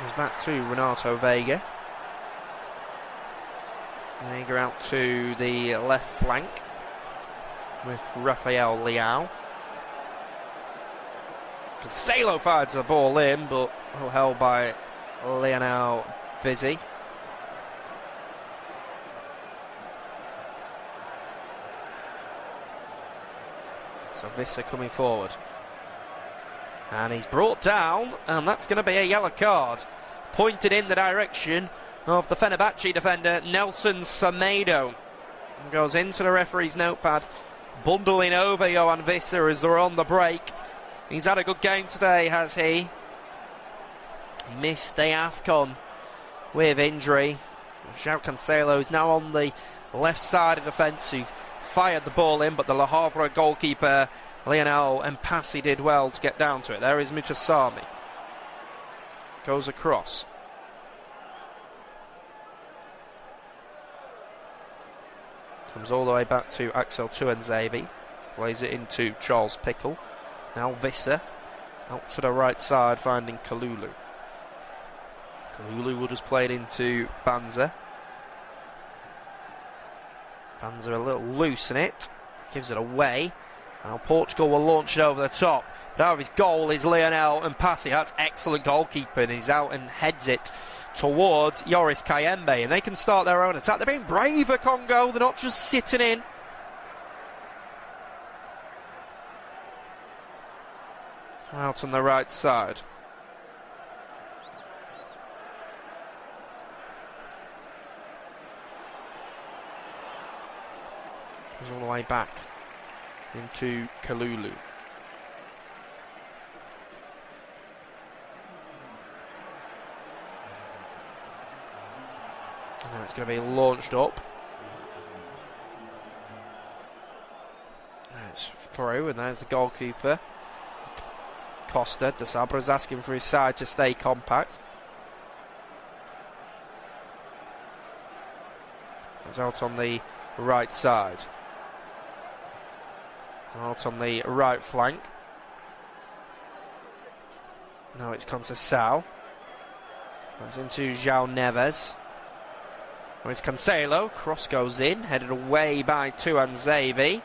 B: Goes back to Renato Veiga. Veiga out to the left flank with Rafael Leao. Cancelo fires the ball in, but well held by Lionel Busy. So Vissa coming forward. And he's brought down, and that's going to be a yellow card. Pointed in the direction of the Fenerbahce defender, Nelson Semedo. And goes into the referee's notepad, bundling over Johan Vissa as they're on the break. He's had a good game today, has he? He missed the AFCON with injury. João Cancelo is now on the left side of the defence, who fired the ball in, but the Le Havre goalkeeper Lionel Mpassi did well to get down to it. There is Mutasami. Goes across. Comes all the way back to Axel Tuanzebe. Plays it into Charles Pickle. Now Vissa. Out to the right side, finding Kalulu. Kalulu will just play it into Banza. Banza a little loose in it. Gives it away. Now Portugal will launch it over the top. But out of his goal is Lionel Mpassi. That's excellent goalkeeping. He's out and heads it towards Yoris Kayembe. And they can start their own attack. They're being braver, Congo. They're not just sitting in. Out on the right side. Goes all the way back into Kalulu. And now it's going to be launched up. Now it's through, and there's the goalkeeper. Costa, De Sabra's asking for his side to stay compact. It's out on the right side. Out on the right flank. Now it's Conceição. That's into João Neves. Now it's Cancelo. Cross goes in, headed away by Tuanzebe.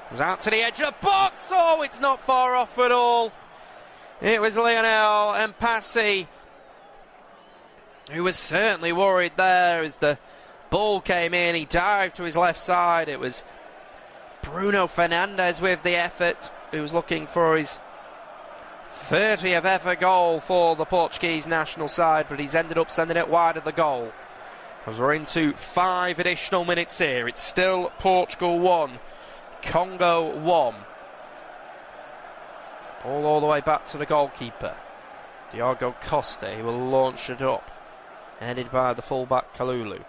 B: Goes out to the edge of the box. Oh, it's not far off at all. It was Lionel Mpassi who was certainly worried there as the Ball came in, he dived to his left side. It was Bruno Fernandes with the effort, who was looking for his 30th ever goal for the Portuguese national side, but he's ended up sending it wide of the goal. As we're into 5 additional minutes here, it's still Portugal 1, Congo 1. Ball all the way back to the goalkeeper, Diogo Costa. He will launch it up, headed by the fullback Kalulu.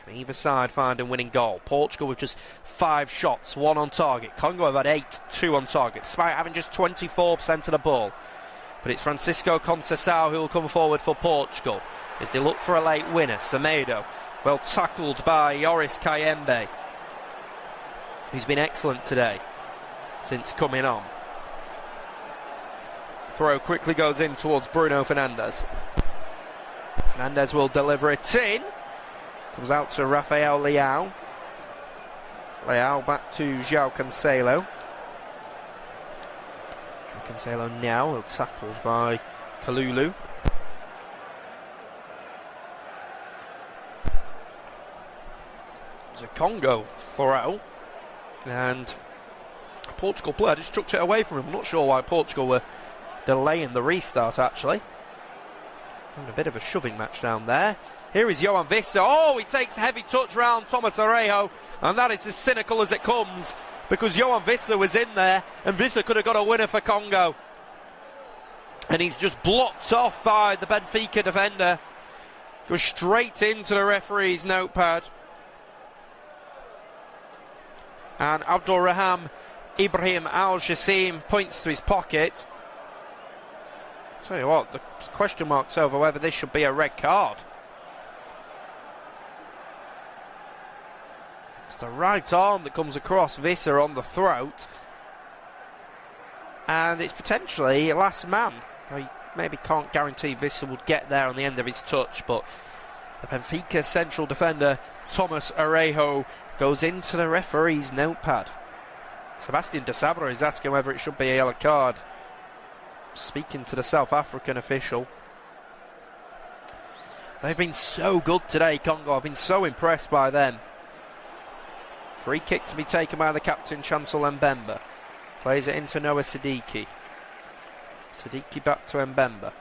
B: Can either side find a winning goal? Portugal with just 5 shots, 1 on target. Congo have had 8, 2 on target, despite having just 24% of the ball. But it's Francisco Conceição who will come forward for Portugal as they look for a late winner. Semedo, well tackled by Joris Kayembe, who's been excellent today since coming on. Throw quickly goes in towards Bruno Fernandes. Fernandes will deliver it in. Comes out to Rafael Leao. Leao back to João Cancelo. João Cancelo now tackled by Kalulu. It's a Congo throw, and a Portugal player just chucked it away from him. I'm not sure why Portugal were delaying the restart, actually. Having a bit of a shoving match down there. Here is João Vissa. Oh, he takes a heavy touch round Thomas Arejo, and that is as cynical as it comes, because João Vissa was in there, and Vissa could have got a winner for Congo. And he's just blocked off by the Benfica defender. Goes straight into the referee's notepad. And Abdulrahman Ibrahim Al-Jassim points to his pocket. Tell you what, the question mark's over whether this should be a red card. It's the right arm that comes across Vissa on the throat, and it's potentially last man. I maybe can't guarantee Vissa would get there on the end of his touch, but the Benfica central defender Thomas Arejo goes into the referee's notepad. Sebastian de Sabra is asking whether it should be a yellow card, speaking to the South African official. They've been so good today, Congo. I've been so impressed by them. Free kick to be taken by the captain, Chancel Mbemba. Plays it into Noah Siddiqui. Siddiqui back to Mbemba.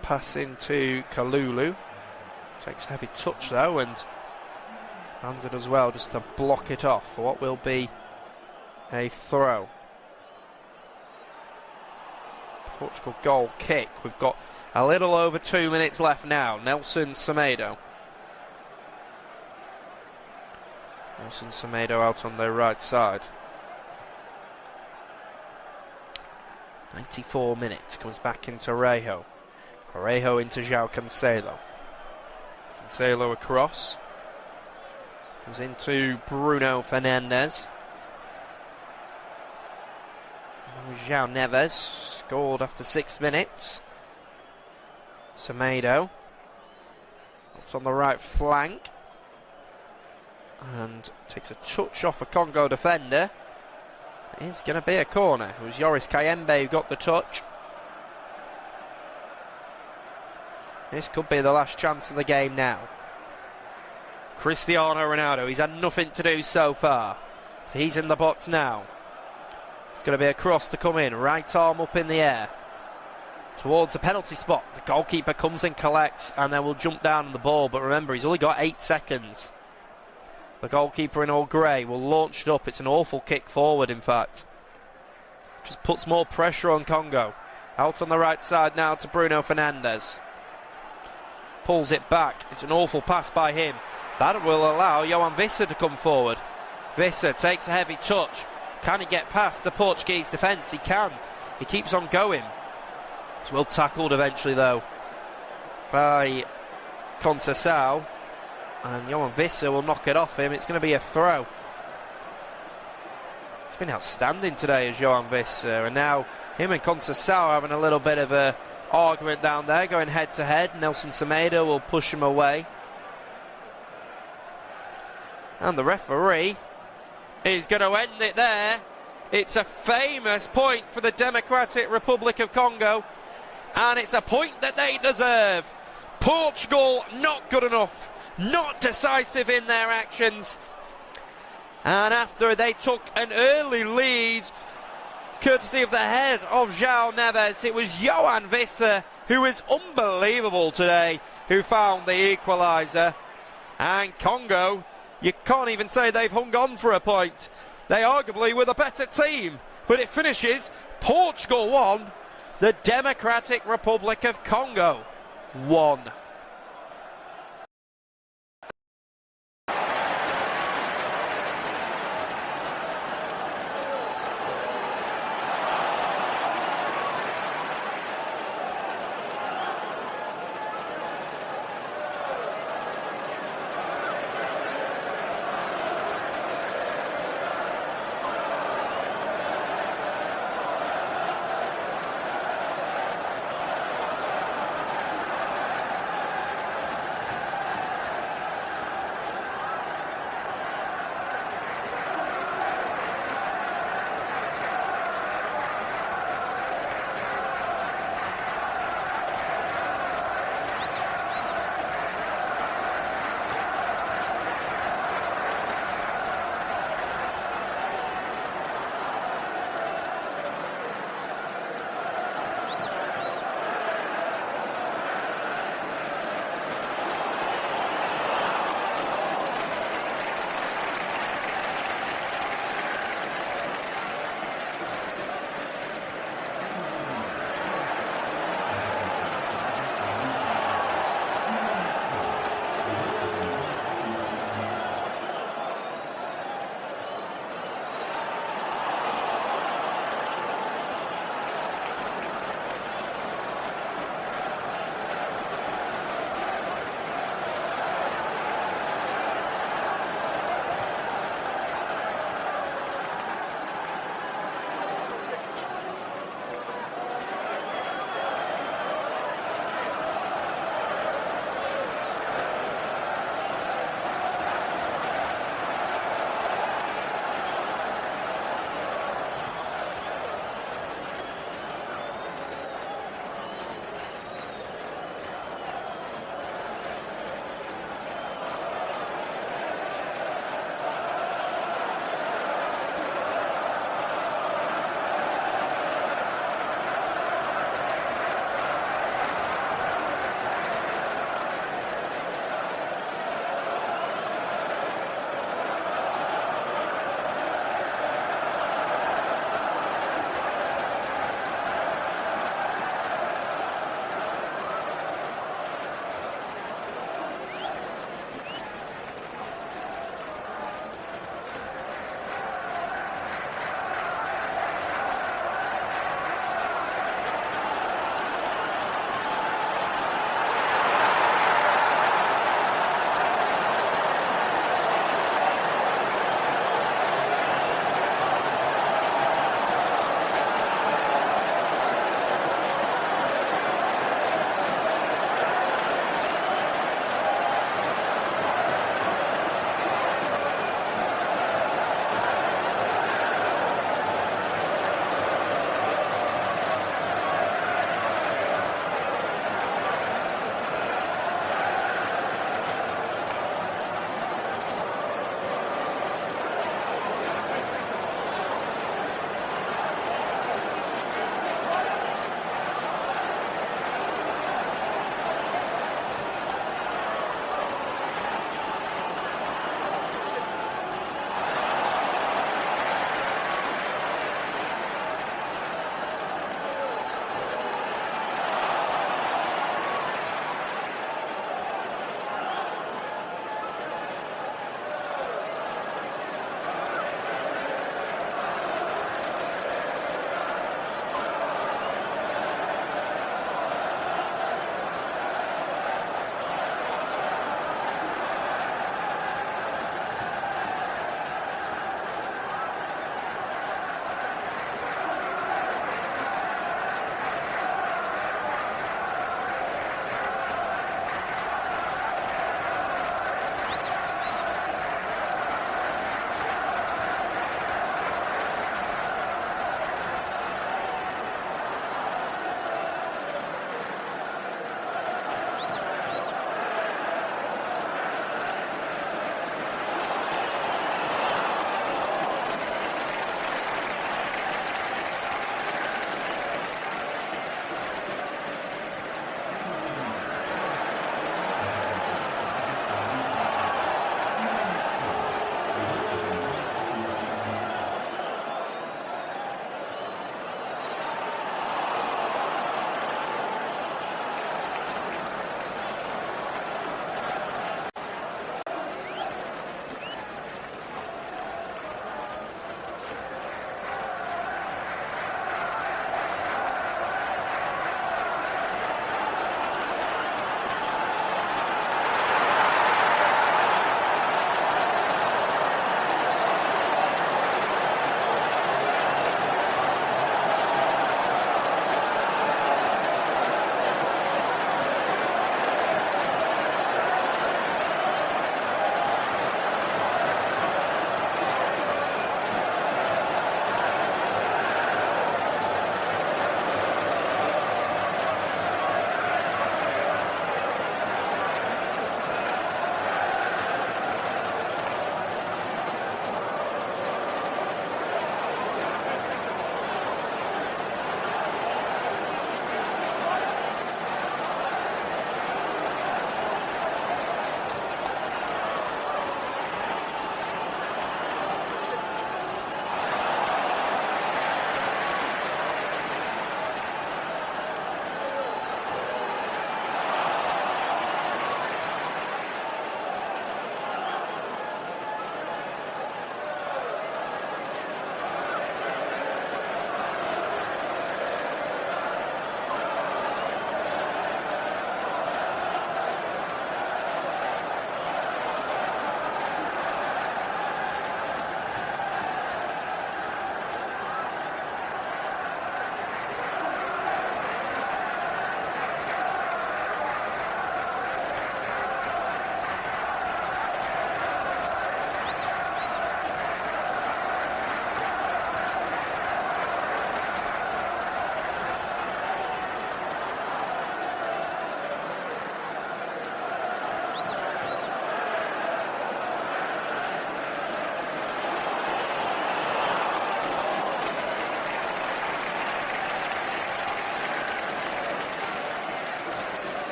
B: Pass into Kalulu. Takes a heavy touch though, and hands it as well just to block it off for what will be a throw. Portugal goal kick. We've got a little over 2 minutes left now. Nelson Semedo. Nelson Semedo out on their right side. 94 minutes. Comes back into Arejo. Arejo into João Cancelo. Cancelo across. Comes into Bruno Fernandes. João Neves scored after 6 minutes. Semedo up on the right flank and takes a touch off a Congo defender. It is going to be a corner. It was Joris Kayembe who got the touch. This could be the last chance of the game now. Cristiano Ronaldo, he's had nothing to do so far. He's in the box now. It's going to be a cross to come in. Right arm up in the air towards the penalty spot. The goalkeeper comes and collects, and then will jump down on the ball. But remember, he's only got 8 seconds. The goalkeeper in all grey will launch it up. It's an awful kick forward, in fact. Just puts more pressure on Congo. Out on the right side now to Bruno Fernandes. Pulls it back. It's an awful pass by him. That will allow João Vissa to come forward. Vissa takes a heavy touch. Can he get past the Portuguese defence? He can. He keeps on going. It's well tackled eventually, though, by Conceição. And João Vissa will knock it off him. It's going to be a throw. It's been outstanding today as João Vissa. And now him and Conceição are having a little bit of a argument down there, going head to head. Nelson Semedo will push him away. And the referee is going to end it there. It's a famous point for the Democratic Republic of Congo, and it's a point that they deserve. Portugal not good enough, not decisive in their actions. And after they took an early lead, courtesy of the head of João Neves, it was Johan Visser, who is unbelievable today, who found the equaliser. And Congo, you can't even say they've hung on for a point. They arguably were the better team, but it finishes Portugal 1, the Democratic Republic of Congo 1.